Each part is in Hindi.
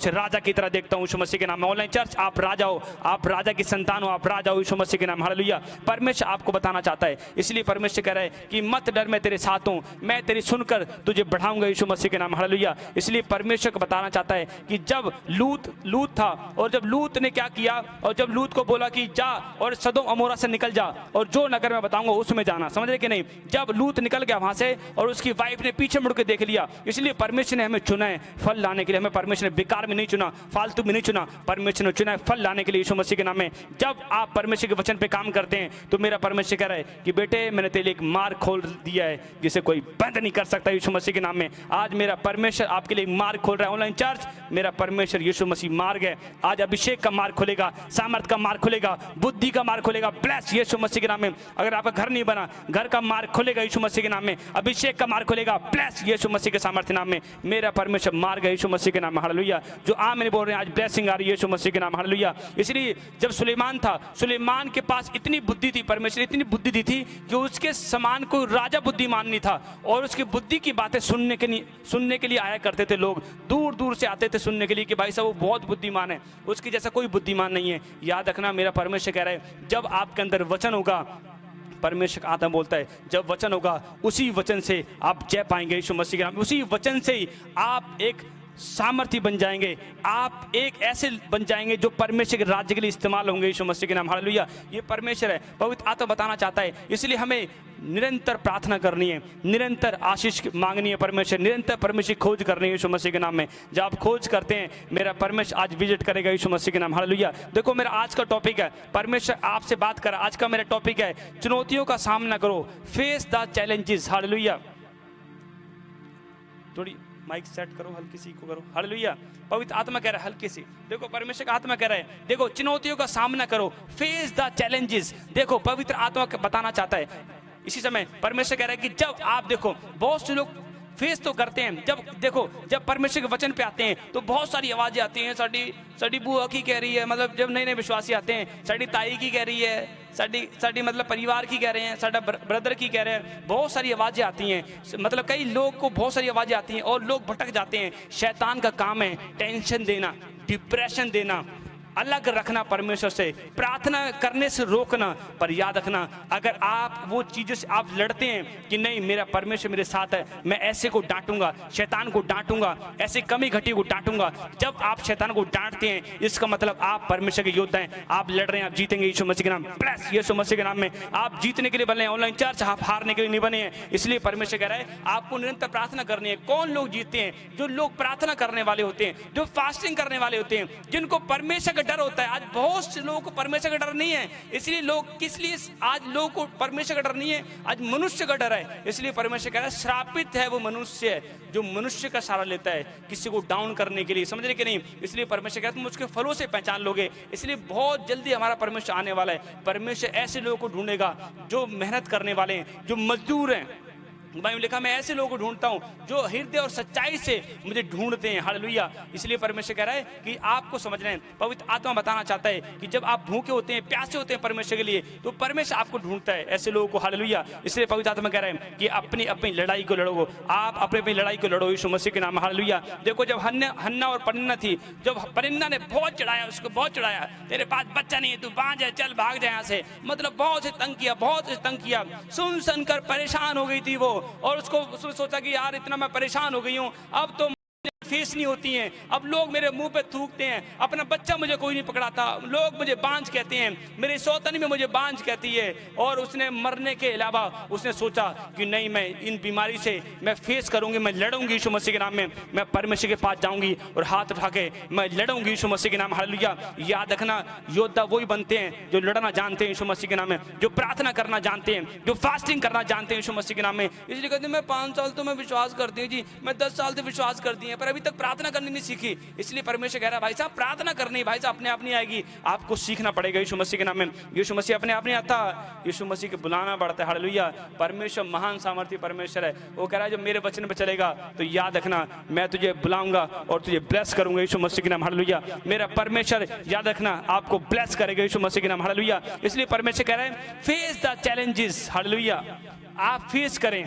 राजा की तरह देखता हूँ यीशु मसीह के नाम में। ऑनलाइन चर्च आप राजा हो, आप राजा की संतान हो, आप राजा हो यीशु मसीह के नाम। हालेलुया। परमेश्वर आपको बताना चाहता है, इसलिए परमेश्वर कह रहा है कि मत डर, मैं तेरे साथ हूँ, मैं तेरी सुनकर तुझे बढ़ाऊंगा यीशु मसीह के नाम। हालेलुया। इसलिए परमेश्वर को बताना चाहता है कि जब लूत था, और जब लूत ने क्या किया, और जब लूत को बोला कि जा और सदोम अमोरा से निकल जा और जो नगर मैं बताऊंगा उसमें जाना, समझ रहे कि नहीं। जब लूत निकल गया वहां से और उसकी वाइफ ने पीछे मुड़ के देख लिया, इसलिए परमेश्वर ने हमें चुना है फल लाने के लिए। हमें परमेश्वर ने बेकार में नहीं चुना, फालतू में नहीं चुना, परमेश्वर ने चुना है फल लाने के लिए यीशु मसीह के नाम में। जब आप परमेश्वर के वचन पे काम करते हैं तो मेरा परमेश्वर कह रहा है कि बेटे मैंने तेरे लिए एक मार्ग खोल दिया है जिसे कोई बंद नहीं कर सकता यीशु मसीह के नाम में। आज मेरा परमेश्वर आपके लिए मार्ग खोल रहा है। ऑनलाइन चर्च, मेरा परमेश्वर यीशु मसीह मार्ग है। आज अभिषेक का मार्ग खुलेगा, सामर्थ का मार्ग खुलेगा, बुद्धि का मार्ग खुलेगा। ब्लेस यीशु मसीह के नाम में। अगर आपका घर नहीं बना, घर का मार्ग खुलेगा यीशु मसीह के नाम में। अभिषेक का मार्ग खुलेगा, ब्लेस यीशु मसीह के सामर्थ्य नाम में। मेरा परमेश्वर मार्ग है यीशु मसीह के नाम में। हालेलुया। जो आमीन बोल रहे हैं, आज ब्लेसिंग आ रही है यीशु मसीह के नाम। हालेलुया। इसलिए जब सुलेमान था, सुलेमान के पास इतनी बुद्धि थी, परमेश्वर इतनी बुद्धि दी थी कि उसके समान कोई राजा बुद्धिमान नहीं था, और उसकी बुद्धि की बातें सुनने के लिए आया करते थे लोग। दूर दूर से आते थे सुनने के लिए कि भाई साहब वो बहुत बुद्धिमान है, उसकी जैसा कोई बुद्धिमान नहीं है। याद रखना, मेरा परमेश्वर कह रहा है जब आपके अंदर वचन होगा, परमेश्वर आत्मा बोलता है जब वचन होगा उसी वचन से आप जय पाएंगे यीशु मसीह के नाम। उसी वचन से ही आप एक सामर्थ्य बन जाएंगे, आप एक ऐसे बन जाएंगे जो परमेश्वर के राज्य के लिए इस्तेमाल होंगे यीशु मसीह के नाम। हालेलुया। ये परमेश्वर है, पवित्र आत्मा बताना चाहता है। इसलिए हमें निरंतर प्रार्थना करनी है, निरंतर आशीष मांगनी है परमेश्वर, निरंतर परमेश्वर की खोज करनी है यीशु मसीह के नाम में। जब आप खोज करते हैं, मेरा परमेश्वर आज विजिट करेगा यीशु मसीह के नाम। हालेलुया। देखो मेरा आज का टॉपिक है, परमेश्वर आपसे बात कर, आज का मेरा टॉपिक है चुनौतियों का सामना करो, फेस द चैलेंजेस। हालेलुया। थोड़ी माइक सेट करो, हल्की सी को करो। हालेलुया। पवित्र आत्मा कह रहा है हल्की सी, देखो परमेश्वर का आत्मा कह रहा है देखो चुनौतियों का सामना करो, फेस द चैलेंजेस। देखो पवित्र आत्मा बताना चाहता है इसी समय, परमेश्वर कह रहा है कि जब आप देखो बहुत से लोग फेस तो करते हैं, जब देखो जब परमेश्वर के वचन पे आते हैं तो बहुत सारी आवाजें आती हैं, साड़ी बुआ की कह रही है, मतलब जब नए नए विश्वासी आते हैं, साड़ी ताई की कह रही है, साड़ी मतलब परिवार की कह रहे हैं, साड़ा ब्रदर की कह रहे हैं, बहुत सारी आवाजें आती हैं। मतलब कई लोग को बहुत सारी आवाजें आती हैं और लोग भटक जाते हैं। शैतान का काम है टेंशन देना, डिप्रेशन देना, अलग रखना परमेश्वर से, प्रार्थना करने से रोकना। पर याद रखना, अगर आप वो चीज़ों से आप लड़ते हैं कि नहीं मेरा परमेश्वर मेरे साथ है, मैं ऐसे को डांटूंगा, शैतान को डांटूंगा, ऐसे कमी घटी को डांटूंगा, जब आप शैतान को डांटते हैं इसका मतलब आप परमेश्वर के योद्धा हैं, आप लड़ रहे हैं, आप जीतेंगे यीशु मसीह के नाम। प्लस यीशु मसीह के नाम में आप जीतने के लिए बने हैं। ऑनलाइन चर्च आप हारने के लिए नहीं बने हैं। इसलिए परमेश्वर कह रहा है आपको निरंतर प्रार्थना करनी है। कौन लोग जीतते हैं? जो लोग प्रार्थना करने वाले होते हैं, जो फास्टिंग करने वाले होते हैं, जिनको परमेश्वर डर होता है। आज बहुत से लोगों को परमेश्वर का डर नहीं है, इसलिए लोग किस लिए आज लोगों को परमेश्वर का डर नहीं है, आज मनुष्य का डर है। इसलिए परमेश्वर कह रहा है श्रापित है वो मनुष्य जो मनुष्य का सहारा लेता है किसी को डाउन करने के लिए, समझ रहे कि नहीं। इसलिए परमेश्वर कहता है तुम उसके फलों से पहचान लोगे। इसलिए बहुत जल्दी हमारा परमेश्वर आने वाला है। परमेश्वर ऐसे लोगों को ढूंढेगा जो मेहनत करने वाले हैं, जो मजदूर हैं। बाइबल में लिखा मैं ऐसे लोगों को ढूंढता हूं जो हृदय और सच्चाई से मुझे ढूंढते हैं। हालेलुया। इसलिए परमेश्वर कह रहा है कि आपको समझना है, पवित्र आत्मा बताना चाहता है कि जब आप भूखे होते हैं, प्यासे होते हैं परमेश्वर के लिए, तो परमेश्वर आपको ढूंढता है ऐसे लोगों को। हालेलुया। इसलिए पवित्र आत्मा कह रहा है कि अपनी अपनी लड़ाई को लड़ो, आप अपनी अपनी लड़ाई को लड़ो यीशु मसीह के नाम। हालेलुया। देखो जब हन्ना और परिन्ना थी, जब परिन्ना ने बहुत चढ़ाया, उसको बहुत चढ़ाया, तेरे पास बच्चा नहीं है, तू बांझ है, चल भाग जाए यहाँ से, मतलब बहुत से तंग किया, बहुत से तंग किया। सुन सुनकर परेशान हो गई थी वो, और उसको सोचा कि यार इतना मैं परेशान हो गई हूँ, अब तो फेस नहीं होती हैं, अब लोग मेरे मुंह पे थूकते हैं, अपना बच्चा मुझे कोई नहीं पकड़ाता, लोग मुझे बांझ कहते हैं, मेरी सौतनी में मुझे बांझ कहती है। और उसने मरने के अलावा उसने सोचा कि नहीं मैं इन बीमारी से मैं फेस करूंगी, मैं लड़ूंगी यीशु मसीह के नाम में, मैं परमेश्वर के पास जाऊंगी और हाथ उठा के मैं लड़ूंगी यीशु मसीह के नाम। हालेलुया। याद रखना योद्धा वही बनते हैं जो लड़ना जानते हैं यीशु मसीह के नाम में, जो प्रार्थना करना जानते हैं, जो फास्टिंग करना जानते हैं यीशु मसीह के नाम में। इसलिए कहते हैं मैं 5 साल तो मैं विश्वास करती हूँ जी, मैं 10 साल से विश्वास करती है, पर अभी तक प्रार्थना करनी नहीं सीखी। इसलिए परमेश्वर कह रहा है भाई साहब प्रार्थना करनी, भाई साहब अपने आप नहीं आएगी, आपको सीखना पड़ेगा यीशु मसीह के नाम में। यीशु मसीह अपने आप नहीं आता, यीशु मसीह के बुलाना पड़ता है। हालेलुया। परमेश्वर महान सामर्थ्य परमेश्वर है, वो कह रहा है जब मेरे वचन पे चलेगा तो याद रखना मैं तुझे बुलाऊंगा और तुझे ब्लेस करूंगा यीशु मसीह के नाम। हालेलुया। मेरा परमेश्वर याद रखना आपको ब्लेस करेगा यीशु मसीह के नाम। हालेलुया। इसलिए परमेश्वर कह रहा है फेस द चैलेंजेस। हालेलुया। आप फेस करें,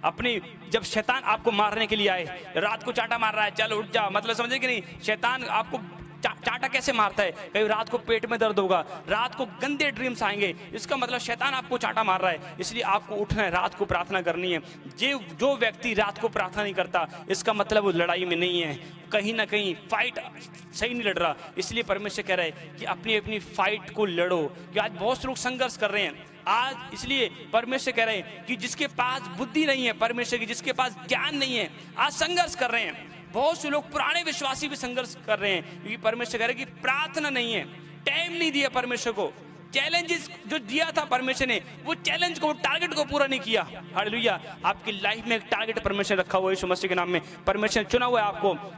अपनी जब शैतान आपको मारने के लिए आए, रात को चाटा मार रहा है, चल उठ जा, मतलब समझे कि नहीं, शैतान आपको चाटा कैसे मारता है, कहीं रात को पेट में दर्द होगा, रात को गंदे ड्रीम्स आएंगे, इसका मतलब शैतान आपको चाटा मार रहा है। इसलिए आपको उठना है, रात को प्रार्थना करनी है। जो व्यक्ति रात को प्रार्थना नहीं करता, इसका मतलब वो लड़ाई में नहीं है, कहीं ना कहीं फाइट सही नहीं लड़ रहा। इसलिए परमेश्वर कह रहा है कि अपनी अपनी फाइट को लड़ो, कि आज बहुत से लोग संघर्ष कर रहे हैं आज। इसलिए परमेश्वर कह रहे हैं कि जिसके पास बुद्धि नहीं है, परमेश्वर की जिसके पास ज्ञान नहीं है, आज संघर्ष कर रहे हैं। बहुत से लोग पुराने विश्वासी भी संघर्ष कर रहे हैं, क्योंकि परमेश्वर कह रहे हैं कि प्रार्थना नहीं है, टाइम नहीं दिया परमेश्वर को। चैलेंजेस जो दिया था परमेश्वर ने, वो चैलेंज को, टारगेट को पूरा नहीं किया। हालेलुया। आपकी लाइफ में एक टारगेट परमेश्वर रखा हुआ है यीशु मसीह के नाम में। परमेश्वर ने चुना हुआ है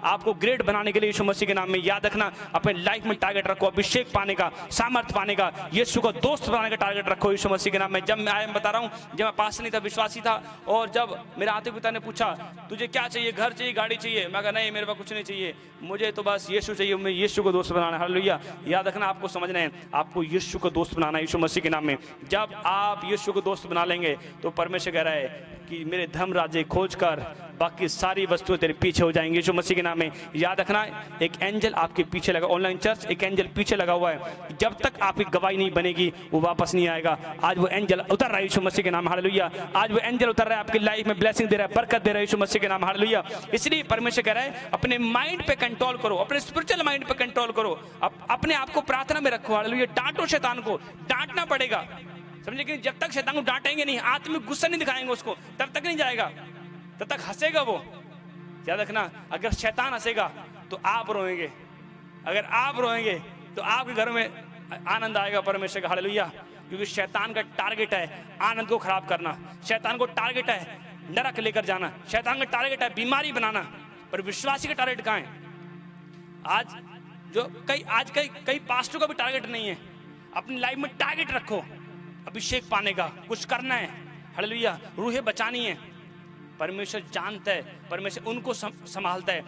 आपको ग्रेट बनाने के लिए यीशु मसीह के नाम में। याद रखना, अपने लाइफ में टारगेट रखो, अभिषेक पाने का, सामर्थ पाने का, यीशु को दोस्त बनाने का टारगेट रखो यीशु मसीह के नाम में। जब मैं बता रहा हूँ, जब मैं पास नहीं था, विश्वासी था, और जब मेरे आते पिता ने पूछा तुझे क्या चाहिए, घर चाहिए, गाड़ी चाहिए, मैं कहा नहीं, मेरे पास कुछ नहीं चाहिए, मुझे तो बस यीशु चाहिए, मैं यीशु को दोस्त बनाना है। हालेलुया। याद रखना, आपको समझना है, आपको यीशु को दोस्त बनाना है यीशु मसीह के नाम में। जब आप यीशु को दोस्त बना लेंगे तो परमेश्वर कह रहा है कि मेरे धर्म राज्य खोज कर बाकी सारी वस्तुएं तेरे पीछे हो जाएंगी यीशु मसीह के नाम में। याद रखना, एक एंजल आपके पीछे लगा, ऑनलाइन चर्च एक एंजल पीछे लगा हुआ है, जब तक आपकी गवाही नहीं बनेगी वो वापस नहीं आएगा। आज वो एंजल उतर रहा है यीशु मसीह के नाम। हालेलुया। आज वो एंजल उतर रहा है, आपकी लाइफ में ब्लेसिंग दे रहा है, बरकत दे रहा है यीशु मसीह के नाम। हालेलुया। इसलिए परमेश्वर कह रहा है अपने माइंड पे कंट्रोल करो, अपने स्पिरिचुअल माइंड पे कंट्रोल करो, अपने आप को प्रार्थना में रखो। हालेलुया। डांटो शैतान को, डांटना पड़ेगा, समझे कि जब तक शैतान को डांटेंगे नहीं, आत्मिक गुस्सा नहीं दिखाएंगे उसको, तब तक नहीं जाएगा, तब तक हंसेगा वो। याद रखना, अगर शैतान हंसेगा तो आप रोएंगे, अगर आप रोएंगे तो आपके घर में आनंद आएगा परमेश्वर का। हालेलुया। क्योंकि शैतान का टारगेट है आनंद को खराब करना, शैतान को टारगेट है नरक लेकर जाना, शैतान का टारगेट है बीमारी बनाना, पर विश्वासी का टारगेट कहाँ है? आज कई पास्टरों का भी टारगेट नहीं है। अपनी लाइफ में टारगेट रखो, अभिषेक पाने का, कुछ करना है। हालेलुया। रूहें बचानी है। परमेश्वर जानता है, परमेश्वर उनको संभालता है,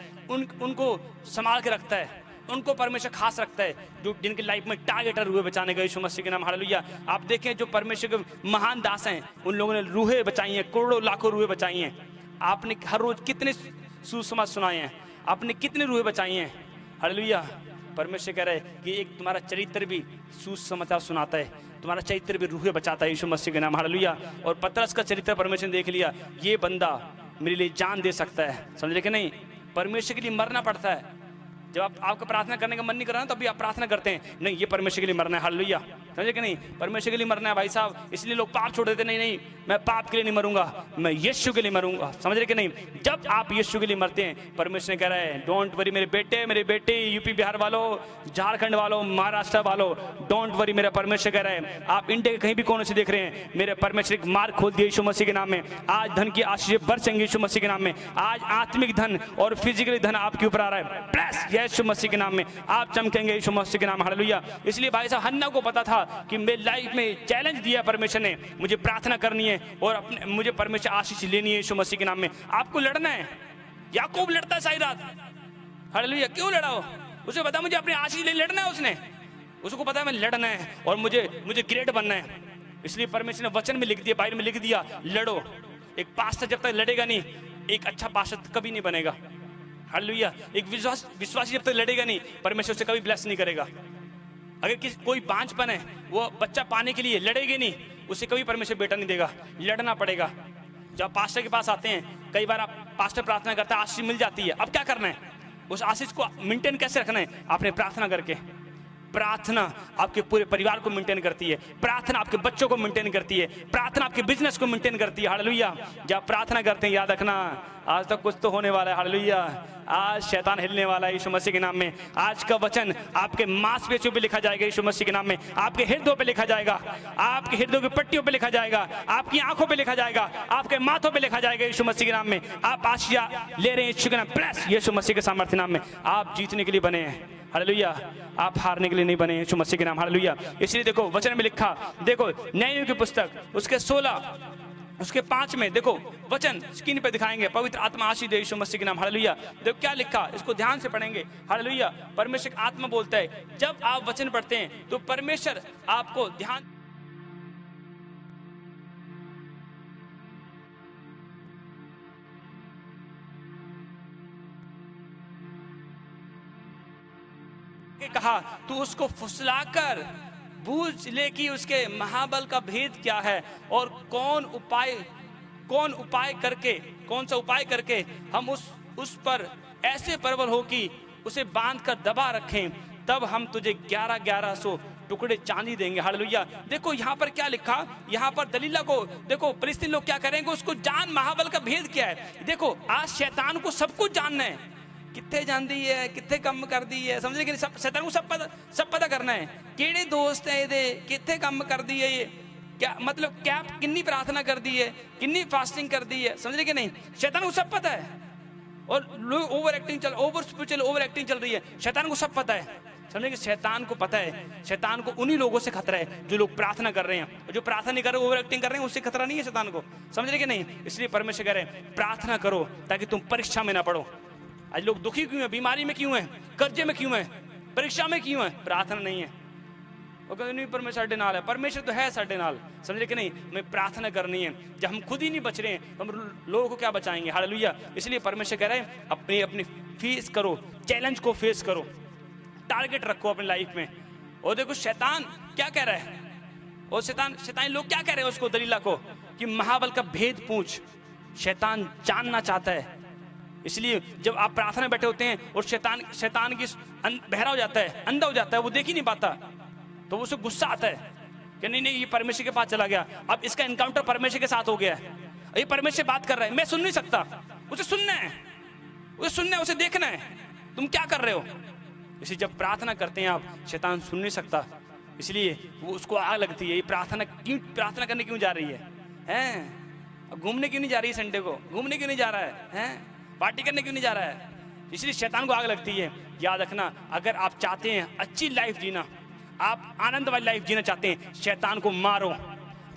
उनको संभाल के रखता है, उनको परमेश्वर खास रखता है, जो जिनकी लाइफ में टारगेट है रूहें बचाने का यीशु मसीह के नाम। हालेलुया। आप देखें जो परमेश्वर के महान दास हैं, उन लोगों ने रूहें बचाई हैं, करोड़ों लाखों रूहें बचाई हैं। आपने हर रोज कितने सुसमाचार सुनाए हैं, आपने कितने रूहें बचाई हैं। हालेलुया। परमेश्वर कह रहा है कि एक तुम्हारा चरित्र भी सुसमाचार सुनाता है, तुम्हारा चरित्र भी रूहें बचाता है यीशु मसीह के नाम। हालेलुया। और पतरस का चरित्र परमेश्वर ने देख लिया, ये बंदा मेरे लिए जान दे सकता है, समझ रहे कि नहीं? परमेश्वर के लिए मरना पड़ता है। जब आपका प्रार्थना करने का मन नहीं कर रहा ना, तभी आप प्रार्थना करते हैं, नहीं ये परमेश्वर के लिए मरना है। हालेलुया। समझे कि नहीं? परमेश्वर के लिए मरना है भाई साहब। इसलिए लोग पाप छोड़ देते, नहीं मैं पाप के लिए नहीं मरूंगा, मैं यीशु के लिए मरूंगा। समझ रहे कि नहीं? जब आप यीशु के लिए मरते हैं, परमेश्वर ने कह रहा है डोंट वरी मेरे बेटे, यूपी बिहार वालों, झारखंड वालों, महाराष्ट्र वालों, डोंट वरी। मेरा परमेश्वर कह रहा है, आप इंडिया के कहीं भी कोने से देख रहे हैं, मेरे परमेश्वर एक मार्ग खोल दिया यीशु मसीह के नाम में। आज धन की आशीष बरसेंगे यीशु मसीह के नाम में। आज आत्मिक धन और फिजिकली धन आपके ऊपर आ रहा है। प्लस यीशु मसीह के नाम में आप चमकेंगे यीशु मसीह के नाम। हालेलुया। इसलिए भाई साहब हन्ना को पता था कि मेरी लाइफ में चैलेंज दिया परमेश्वर ने, मुझे प्रार्थना करनी है और मुझे परमेश्वर आशीष लेनी है यीशु मसीह के नाम में। आपको लड़ना है। याकूब लड़ता है सारी रात। हालेलुया। क्यों लड़ा हो? उसे पता मुझे अपनी आशीष ले लड़ना है। उसको पता है मैं लड़ना है और मुझे ग्रेट बनना है। इसलिए परमेश्वर ने वचन में लिख दिया, बाइबल में लिख दिया, लड़ो। एक पास्टर जब तक लड़ेगा नहीं, एक अच्छा पास्टर कभी नहीं बनेगा। हालेलुया। एक विश्वासी जब तक लड़ेगा नहीं, परमेश्वर से कभी ब्लेस नहीं करेगा। अगर कोई बांझपन है, वो बच्चा पाने के लिए लड़ेगी नहीं, उसे कभी परमेश्वर बेटा नहीं देगा। लड़ना पड़ेगा। जब पास्टर के पास आते हैं, कई बार आप पास्टर प्रार्थना करता है, आशीष मिल जाती है, अब क्या करना है? उस आशीष को मेंटेन कैसे रखना है? आपने प्रार्थना करके। प्रार्थना आपके पूरे परिवार को मेंटेन करती है, प्रार्थना आपके बच्चों को मेंटेन करती है, प्रार्थना आपके बिजनेस को मेंटेन करती है। हालेलुया। जब प्रार्थना करते हैं, याद रखना आज तक कुछ तो होने वाला है। हालेलुया। आज शैतान हिलने वाला है यीशु मसीह के नाम में। आज का वचन आपके मांसपेशियों पे लिखा जाएगा यीशु मसीह के नाम में, आपके हृदयों पे लिखा जाएगा, आपके हृदयों की पट्टियों पे लिखा जाएगा, आपकी आंखों पे लिखा जाएगा, आपके माथों पे लिखा जाएगा यीशु मसीह के नाम में। आप आशीष ले रहे हैं यीशु के नाम, प्लस यीशु मसीह के सामर्थ्य नाम में। आप जीतने के लिए बने हैं। हालेलुया। आप हारने के लिए नहीं बने यीशु मसीह के नाम। हालेलुया। इसलिए देखो वचन में लिखा, देखो नए नियम की पुस्तक उसके 16 उसके 5 में देखो वचन स्क्रीन पे दिखाएंगे। पवित्र आत्मा आशीष दे यीशु मसीह के नाम। हालेलुया। देखो क्या लिखा, इसको ध्यान से पढ़ेंगे। हालेलुया। परमेश्वर की आत्मा बोलता है, जब आप वचन पढ़ते हैं तो परमेश्वर आपको ध्यान आगे कहा तू उसको फुसलाकर बूझ ले कि उसके महाबल का भेद क्या है और कौन सा उपाय करके हम उस पर ऐसे प्रबल हो कि उसे बांध कर दबा रखें, तब हम तुझे 1100 टुकड़े चांदी देंगे। हालेलुया। देखो यहाँ पर क्या लिखा, यहाँ पर दलीला को देखो, फिलिस्तीन लोग क्या करेंगे, उसको जान महाबल का भेद क्या है। देखो आज शैतान को सब कुछ जानना है, कितने जान दी है, कितने कम कर दी है, समझे कि सब शैतान को सब पता करना है। केड़े दोस्त है ये, कितने कम कर दी है, ये क्या मतलब, क्या कितनी प्रार्थना कर दी है, कितनी फास्टिंग कर दी है, समझे कि नहीं। शैतान को सब पता है। और लोग ओवर स्पिरिचुअल ओवर एक्टिंग चल रही है, शैतान को सब पता है। समझे कि शैतान को पता है, शैतान को उन्हीं लोगों से खतरा है जो लोग प्रार्थना कर रहे हैं। जो प्रार्थना नहीं कर रहे, ओवर एक्टिंग कर रहे हैं, उससे खतरा नहीं है शैतान को, समझ रहे कि नहीं। इसलिए परमेश्वर कह रहे हैं प्रार्थना करो ताकि तुम परीक्षा में ना पड़ो। आज लोग दुखी क्यों है, बीमारी में क्यों है, कर्जे में क्यों है, परीक्षा में क्यों है, प्रार्थना नहीं है। वो कहते नहीं परमेश्वर साढ़े नाल है, परमेश्वर तो है साढ़े नाल, समझे कि नहीं। हमें प्रार्थना करनी है। जब हम खुद ही नहीं बच रहे हैं तो हम लोगों को क्या बचाएंगे। हालेलुया। इसलिए परमेश्वर कह रहे हैं अपनी फेस करो, चैलेंज को फेस करो, टारगेट रखो अपनी लाइफ में। और देखो शैतान क्या कह रहा है, और शैतानी लोग क्या कह रहे हैं उसको, दलीला को, कि महाबल का भेद पूछ। शैतान जानना चाहता है। इसलिए जब आप प्रार्थना में बैठे होते हैं और शैतान की बहरा हो जाता है, अंधा हो जाता है, वो देख ही नहीं पाता, तो उसे गुस्सा आता है कि नहीं ये परमेश्वर के पास चला गया, अब इसका एनकाउंटर परमेश्वर के साथ हो गया है, ये परमेश्वर बात कर रहा है, मैं सुन नहीं सकता। उसे सुनना है, उसे देखना है तुम क्या कर रहे हो। इसलिए जब प्रार्थना करते हैं आप, शैतान सुन नहीं सकता, इसलिए वो उसको आग लगती है। ये प्रार्थना करने क्यों जा रही है, घूमने क्यों नहीं जा रही है, संडे को घूमने क्यों नहीं जा रहा है, पार्टी करने क्यों नहीं जा रहा है। इसलिए शैतान को आग लगती है। याद रखना, अगर आप चाहते हैं अच्छी लाइफ जीना, आप आनंद वाली लाइफ जीना चाहते हैं, शैतान को मारो,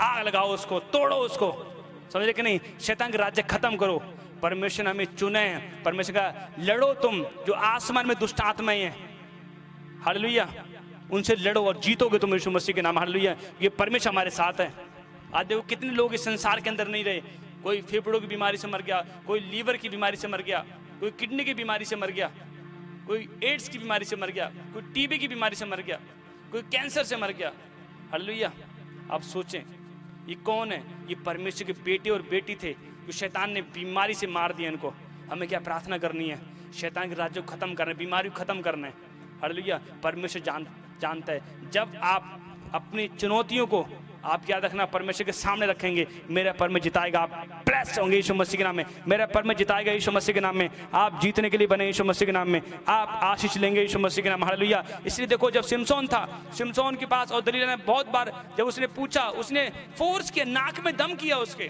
आग लगाओ उसको, तोड़ो उसको, समझ रहे कि नहीं। शैतान का राज्य खत्म करो। परमेश्वर ने हमें चुने, परमेश्वर का लड़ो तुम जो आसमान में दुष्ट आत्माएं हैं, हालेलुया, उनसे लड़ो और जीतोगे तुम यीशु मसीह के नाम। हालेलुया। ये परमेश्वर हमारे साथ है। आज देखो कितने लोग इस संसार के अंदर नहीं रहे, कोई फेफड़ों की बीमारी से मर गया, कोई लीवर की बीमारी से मर गया, कोई किडनी की बीमारी से मर गया, कोई एड्स की बीमारी से मर गया, कोई टीबी की बीमारी से मर गया, कोई कैंसर से मर गया। हालेलुया। आप सोचें ये कौन है, ये परमेश्वर के बेटे और बेटी थे जो शैतान ने बीमारी से मार दिया इनको। हमें क्या प्रार्थना करनी है, शैतान के राज्य को खत्म करना है, बीमारी को खत्म करना है। हालेलुया। परमेश्वर जानता है। जब आप अपनी चुनौतियों को आप याद रखना परमेश्वर के सामने रखेंगे, मेरा परमेश्वर जिताएगा, आप ब्लेस्ड होंगे यीशु मसीह के नाम में। मेरा परमेश्वर जिताएगा यीशु मसीह के नाम में। आप जीतने के लिए बने यीशु मसीह के नाम में, आप आशीष लेंगे यीशु मसीह के नाम। हालेलुया। इसलिए देखो जब सिमसोन था, सिमसोन के पास, और दलीला ने बहुत बार जब उसने पूछा, उसने फोर्स किया, नाक में दम किया, उसके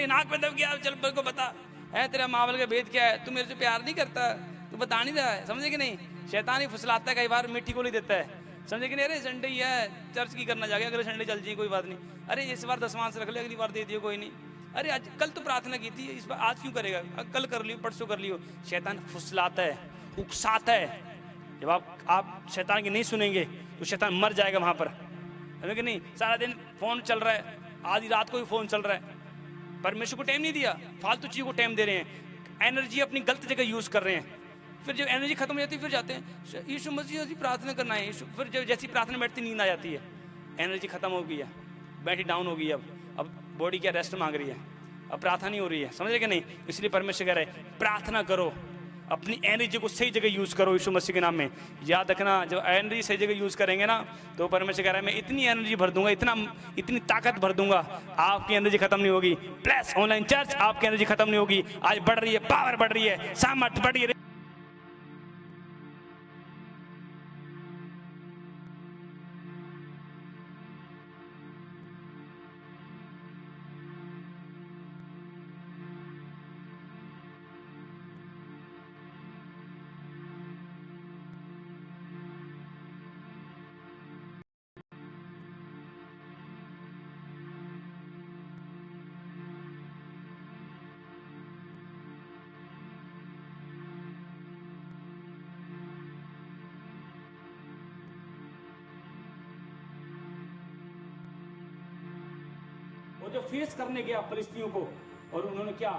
नाक में दम किया, चल मेरे को बता है तेरा महाबल का भेद क्या है, तू मेरे से प्यार नहीं करता, तू बता नहीं रहा है, समझे कि नहीं। शैतान ही फुसलाता है, कई बार मीठी गोली देता है, समझे कि नहीं। अरे संडे ही है, चर्च की करना जाएगा, अगले संडे चल जाइए, कोई बात नहीं। अरे इस बार 10वां से रख ले, अगली बार दे दियो, कोई नहीं। अरे आज कल तो प्रार्थना की थी, इस बार आज क्यों करेगा, कल कर लियो, परसों कर लियो। शैतान फुसलाता है, उकसाता है। जब आप शैतान की नहीं सुनेंगे तो शैतान मर जाएगा वहाँ पर, समझे कि नहीं। सारा दिन फोन चल रहा है, आधी रात को भी फोन चल रहा है, परमेश्वर को टाइम नहीं दिया, फालतू चीज़ों को टाइम दे रहे हैं, एनर्जी अपनी गलत जगह यूज़ कर रहे हैं। फिर जब एनर्जी खत्म हो जाती है, फिर जाते हैं यीशु मसीह जी प्रार्थना करना है, फिर जब जैसी प्रार्थना बैठती नींद आ जाती है, एनर्जी खत्म हो गई है, बैटरी डाउन हो गई है, अब बॉडी क्या रेस्ट मांग रही है, अब प्रार्थना नहीं हो रही है, समझे कि नहीं। इसलिए परमेश्वर कह रहे हैं प्रार्थना करो, अपनी एनर्जी को सही जगह यूज़ करो यीशु मसीह के नाम में। याद रखना, जब एनर्जी सही जगह यूज़ करेंगे ना, तो परमेश्वर कह रहा है मैं इतनी एनर्जी भर दूंगा, इतनी ताकत भर दूंगा, आपकी एनर्जी खत्म नहीं होगी। प्लस ऑनलाइन चर्च, आपकी एनर्जी खत्म नहीं होगी, आज बढ़ रही है, पावर बढ़ रही है, सामर्थ बढ़ रही है। और जो फेस करने गया परिस्थितियों को, और उन्होंने क्या,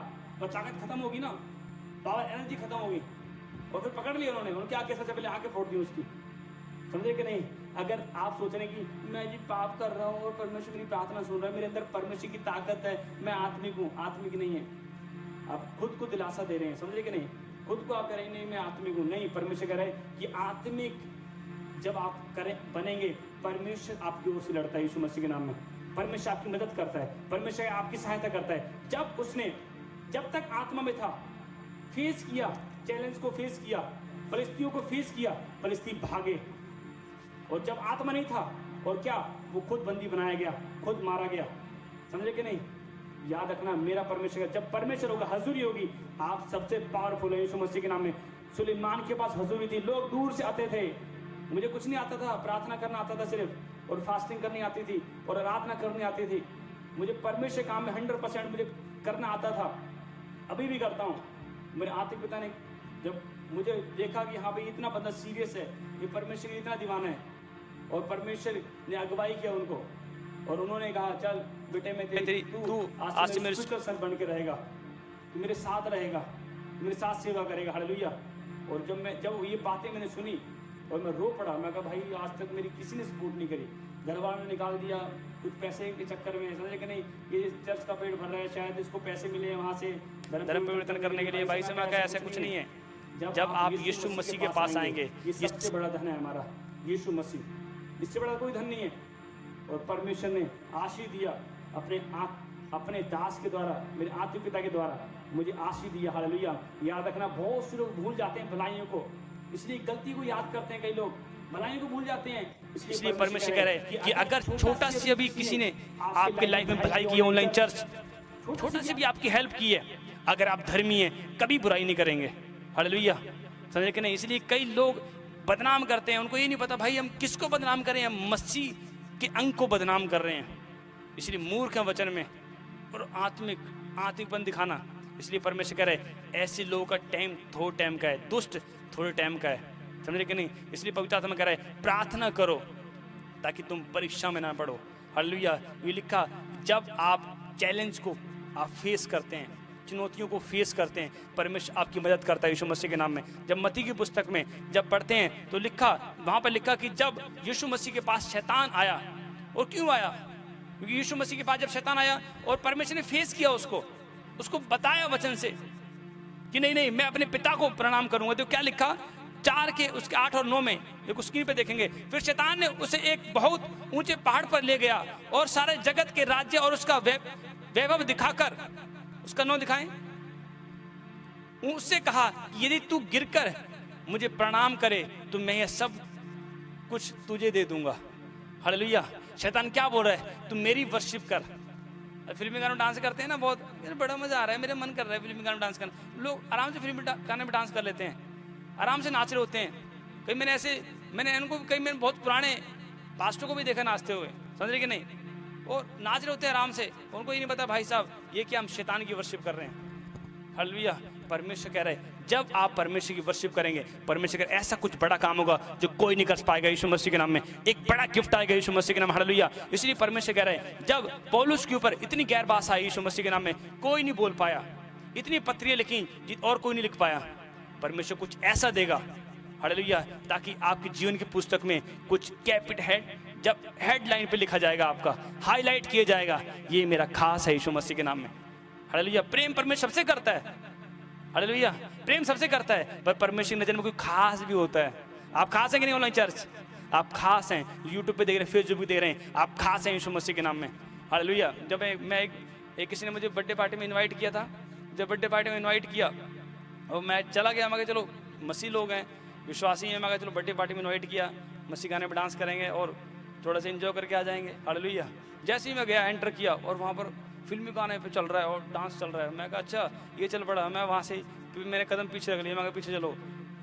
ताकत खत्म होगी ना, पावर एनर्जी खत्म होगी, और फिर पकड़ लिया उन्होंने क्या केस सबसे पहले आके फोड़ दी उसकी, समझे कि नहीं। अगर आप सोच रहे हैं कि मैं जी पाप कर रहा हूँ और परमेश्वर की प्रार्थना सुन रहा है, मेरे अंदर परमेश्वर की ताकत है, मैं आत्मिक हूँ, आत्मिक नहीं है। आप खुद को दिलासा दे रहे हैं, समझे कि नहीं। खुद को आप कह रहे हैं नहीं मैं आत्मिक हूँ, नहीं, परमेश्वर कह रहे हैं कि आत्मिक जब आप करें बनेंगे, परमेश्वर आपकी ओर से लड़ता है यीशु मसीह के नाम में। परमेश्वर आपकी मदद करता है, परमेश्वर आपकी सहायता करता है। जब तक आत्मा में था, फेस किया, चैलेंज को फेस किया, परिस्थितियों को फेस किया, परिस्थिति भागे। और जब आत्मा नहीं था, और क्या, वो खुद बंदी बनाया गया, खुद मारा गया, समझे कि नहीं। याद रखना, मेरा परमेश्वर, जब परमेश्वर होगा, हजूरी होगी, आप सबसे पावरफुल है यीशु मसीह के नाम में। सुलेमान के पास हजूरी थी, लोग दूर से आते थे। मुझे कुछ नहीं आता था, प्रार्थना करना आता था सिर्फ, और फास्टिंग करनी आती थी, और आराधना करनी आती थी। मुझे परमेश्वर काम में 100% मुझे करना आता था, अभी भी करता हूँ। मेरे आत्मिक पिता ने जब मुझे देखा कि हाँ भाई इतना बंदा सीरियस है, ये परमेश्वर इतना दीवाना है, और परमेश्वर ने अगुवाई किया उनको, और उन्होंने कहा चल बेटे मैं तू आज से मेरे स्पीकर सर बन के रहेगा, तू मेरे साथ रहेगा, मेरे साथ सेवा करेगा, हालेलुया। और जब ये बातें मैंने सुनी और मैं रो पड़ा, मैं कहा भाई आज तक मेरी किसी ने सपोर्ट नहीं करी, घर वालों ने निकाल दिया कुछ पैसे के चक्कर में, समझे कि नहीं, ये चर्च का पेट भर रहा है, शायद इसको पैसे मिले वहाँ से धर्म परिवर्तन करने के लिए। भाई से मैं कहा ऐसा कुछ नहीं है। जब आप यीशु मसीह के पास आएंगे, ये सबसे बड़ा धन है हमारा, यीशु मसीह, इससे बड़ा कोई धन नहीं है। और परमेश्वर ने आशीष दिया अपने दास के द्वारा, मेरे आत्मिक पिता के द्वारा मुझे आशीष दिया, हालेलुया। याद रखना, बहुत से लोग भूल जाते हैं भलाइयों को, इसलिए गलती को याद करते हैं, कई लोग भलाइयों को भूल जाते हैं। इसलिए परमेश्वर कह रहे हैं कि अगर छोटा सी अभी किसी ने आपके लाइफ में भलाई की है, ऑनलाइन चर्च छोटा सी भी आपकी हेल्प की है, अगर आप धर्मी हैं, कभी बुराई नहीं करेंगे, हालेलुया, समझे कि नहीं। इसलिए कई लोग बदनाम करते हैं, उनको ये नहीं पता भाई हम किसको बदनाम करें, हम मसीह के अंग को बदनाम कर रहे हैं। इसलिए मूर्ख हैं वचन में, और आत्मिकपन दिखाना। इसलिए परमेश्वर कह रहे हैं ऐसे लोगों का टाइम थोड़े टाइम का है, दुष्ट थोड़े टाइम का है, समझे कि नहीं। इसलिए पवित्र आत्मा कह रहा है प्रार्थना करो ताकि तुम परीक्षा में ना पड़ो, हालेलुया। ये लिखा, जब आप चैलेंज को आप फेस करते हैं, चुनौतियों को फेस करते हैं, परमेश्वर आपकी मदद करता है यीशु मसीह के नाम में। जब मत्ती की पुस्तक में जब पढ़ते हैं तो वहाँ पर लिखा कि जब यीशु मसीह के पास शैतान आया, और क्यों आया, क्योंकि यीशु मसीह के पास जब शैतान आया और परमेश्वर ने फेस किया उसको बताया वचन से कि नहीं मैं अपने पिता को प्रणाम करूंगा। तो क्या लिखा, 4 के उसके 8 और 9 में, देखो स्क्रीन पे देखेंगे। फिर शैतान ने उसे एक बहुत ऊंचे पहाड़ पर ले गया और सारे जगत के राज्य और उसका वैभव दिखाकर, उसका 9 दिखाएं, उससे कहा यदि तू गिरकर मुझे प्रणाम करे तो मैं यह सब कुछ तुझे दे दूंगा, हालेलुया। शैतान क्या बोल रहा है, तुम मेरी वर्शिप कर। फिल्मी गानों डांस करते हैं ना, बहुत यार बड़ा मजा आ रहा है, मेरे मन कर रहा है फिल्मी गानों डांस करना। लोग आराम से फिल्मी गाने में डांस कर लेते हैं, आराम से नाच रहे होते हैं। कई मैंने इनको मैंने बहुत पुराने पास्टर को भी देखा नाचते हुए, समझ रहे कि नहीं, और नाच रहे होते हैं आराम से, उनको ये नहीं पता भाई साहब ये कि हम शैतान की वर्शिप कर रहे हैं, हालेलुया। परमेश्वर कह रहे हैं जब आप परमेश्वर की वर्शिप करेंगे, परमेश्वर का ऐसा कुछ बड़ा काम होगा जो कोई नहीं कर पाएगा यीशु मसीह के नाम में। एक बड़ा गिफ्ट आएगा यीशु मसीह के नाम, हालेलुया। इसलिए परमेश्वर कह रहे हैं जब पौलुस के ऊपर इतनी गैर भाषा आई यीशु मसीह के नाम में, कोई नहीं बोल पाया, इतनी पत्रियां लिखी और कोई नहीं लिख पाया, परमेश्वर कुछ ऐसा देगा, हालेलुया, ताकि आपके जीवन की पुस्तक में कुछ जब हेडलाइन पे लिखा जाएगा, आपका हाईलाइट किया जाएगा, ये मेरा खास है यीशु मसीह के नाम में, हालेलुया। प्रेम परमेश्वर सबसे करता है, हालेलुया, प्रेम सबसे करता है, पर परमेश्वर की नजर में कोई खास भी होता है। आप खास हैं कि नहीं ऑनलाइन चर्च, आप खास हैं, यूट्यूब पे देख रहे हैं, फेसबुक पे देख रहे हैं, आप खास हैं यीशु मसीह के नाम में, हालेलुया। जब मैं किसी ने मुझे बर्थडे पार्टी में इनवाइट किया था, जब बर्थडे पार्टी में इनवाइट किया और मैं चला गया, मैं चलो मसीह लोग हैं, विश्वासी हैं, मैं चलो बर्थडे पार्टी में इनवाइट किया, मसीह गाने पर डांस करेंगे और थोड़ा सा एंजॉय करके आ जाएंगे, हालेलुया। जैसे ही मैं गया, एंटर किया और वहाँ पर फिल्मी गाने पे चल रहा है और डांस चल रहा है, मैं कहा अच्छा ये चल पड़ा। मैं वहाँ से मैंने कदम पीछे रख लिया, मैं कहा पीछे चलो,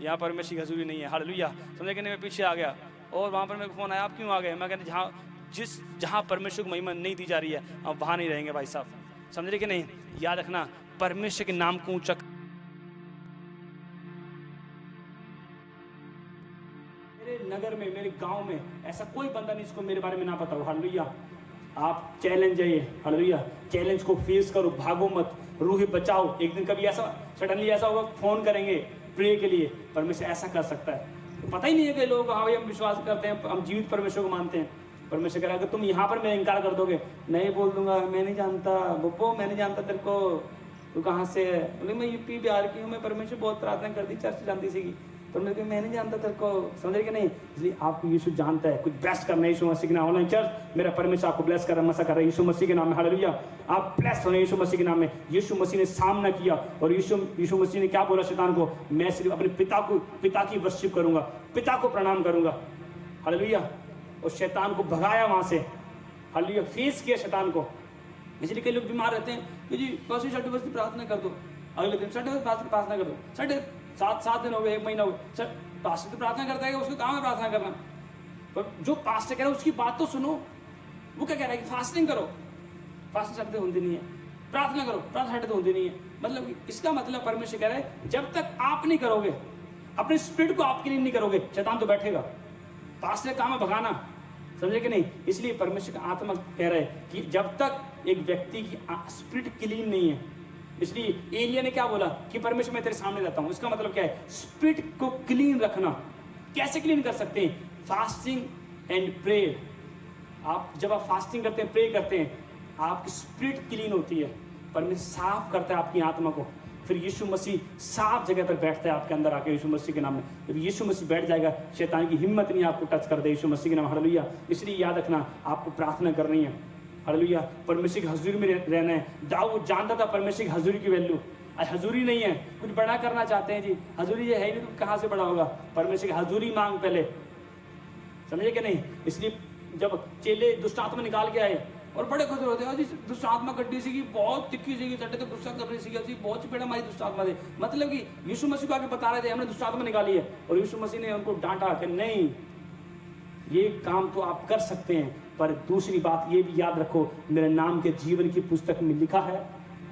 यहाँ पर परमेश्वर की हजूरी नहीं है, हालेलुया, समझे कि नहीं। मैं पीछे आ गया और वहाँ पर मेरे को फोन आया, आप क्यों आ गए। मैं कहते जहाँ परमेश्वर को महिमा नहीं दी जा रही है, आप वहाँ नहीं रहेंगे भाई साहब, समझे कि नहीं। याद रखना, परमेश्वर के नाम को ऊंचा, मेरे नगर में, मेरे गांव में ऐसा कोई बंदा नहीं जिसको मेरे बारे में ना पता हो, हालेलुया। आप चैलेंज है ये, हालेलुया, चैलेंज को फेस करो, भागो मत, रूह बचाओ। एक दिन कभी ऐसा सडनली ऐसा होगा, फोन करेंगे, प्रे के लिए परमेश्वर ऐसा कर सकता है। तो पता ही नहीं है कि लोग हाँ भाई हम विश्वास करते हैं, हम जीवित परमेश्वर को मानते हैं। परमेश्वर कह रहा है अगर तुम यहाँ पर मेरा इनकार कर दोगे, नहीं बोल दूंगा मैं नहीं जानता बप्पो, मैं नहीं जानता तेरे को, तू कहाँ से है? बोले मैं यूपी बिहार की हूँ, मैं परमेश्वर बहुत प्रार्थना कर दी, चर्च जानती सी, तो मैं नहीं जानता तेरे को, समझ रहे कि नहीं? इसलिए आपको यीशु जानता है, कुछ ब्लेस करना है यीशु मसीह के नाम। ऑनलाइन चर्च मेरा परमेश्वर आपको ब्लेस कर रहा है, मसा कर रहा है यीशु मसीह के नाम में, हालेलुया। आप ब्लेस हो रहे हैं यीशु मसीह के नाम में। यीशु मसीह ने सामना किया और यीशु मसीह ने क्या बोला शैतान को? मैं सिर्फ अपने पिता की वर्शिप करूंगा, पिता को प्रणाम करूंगा, हालेलुया। और शैतान को भगाया वहां से, हालेलुया, फेस किया शैतान को। इसलिए कई लोग बीमार रहते हैं कि जी बस छठे बस प्रार्थना कर दो, अगले दिन छठे प्रार्थना कर दो, छठे 7 दिन हो गए, 1 महीना हो गया, पास्टर तो प्रार्थना करता है कि उसको काम है प्रार्थना करना, पर जो पास्टर कह रहा है उसकी बात तो सुनो। वो क्या कह रहा है कि फास्टिंग करो, फास्टिंग छठे होती नहीं है, प्रार्थना करो, प्रार्थना छठे होती नहीं है। मतलब इसका मतलब परमेश्वर कह रहा है जब तक आप नहीं करोगे, अपने स्पिरिट को आपके लिए नहीं करोगे, शैतान तो बैठेगा। पास्टर काम है भगाना, समझे कि नहीं? इसलिए परमेश्वर का आत्मा कह रहा है कि जब तक एक व्यक्ति की स्पिरिट क्लीन नहीं है, इसलिए एलिया ने क्या बोला कि परमेश्वर मैं तेरे सामने रहता हूं। इसका मतलब क्या है? स्पिरिट को क्लीन रखना। कैसे क्लीन कर सकते हैं? Fasting and prayer. जब आप फास्टिंग करते हैं, प्रे करते हैं, आपकी स्पिरिट क्लीन होती है, परमेश्वर साफ करता है आपकी आत्मा को। फिर यीशु मसीह साफ जगह पर बैठता है आपके अंदर आके यीशु मसीह के नाम में। जब यीशु मसीह बैठ जाएगा, शैतान की हिम्मत नहीं आपको टच कर दे यीशु मसीह के नाम, हालेलुया। इसलिए याद रखना, आपको प्रार्थना करनी है, हालेलुया, परमेश्वर की हजूरी में रहना है। दाऊद जानता था परमेश्वर की हजूरी की वैल्यू। आज हजूरी नहीं है, कुछ बड़ा करना चाहते हैं जी, हजूरी ये है ही नहीं तो कहाँ से बड़ा होगा? परमेश्वर की हजूरी मांग पहले, समझे कि नहीं? इसलिए जब चेले दुष्ट आत्मा निकाल के आए और बड़े खुश होते हैं, दुष्ट आत्मा कट्टी सी, बहुत तिक्की सी, चट्टे तो गुस्सा कर रही सी, बहुत चपेड़ा मारी दुष्ट आत्मा से। मतलब कि यीशु मसीह को आके बता रहे थे हमने दुष्ट आत्मा निकाली है, और यीशु मसीह ने उनको डांटा कि नहीं, ये काम तो आप कर सकते हैं, पर दूसरी बात ये भी याद रखो, मेरे नाम के जीवन की पुस्तक में लिखा है,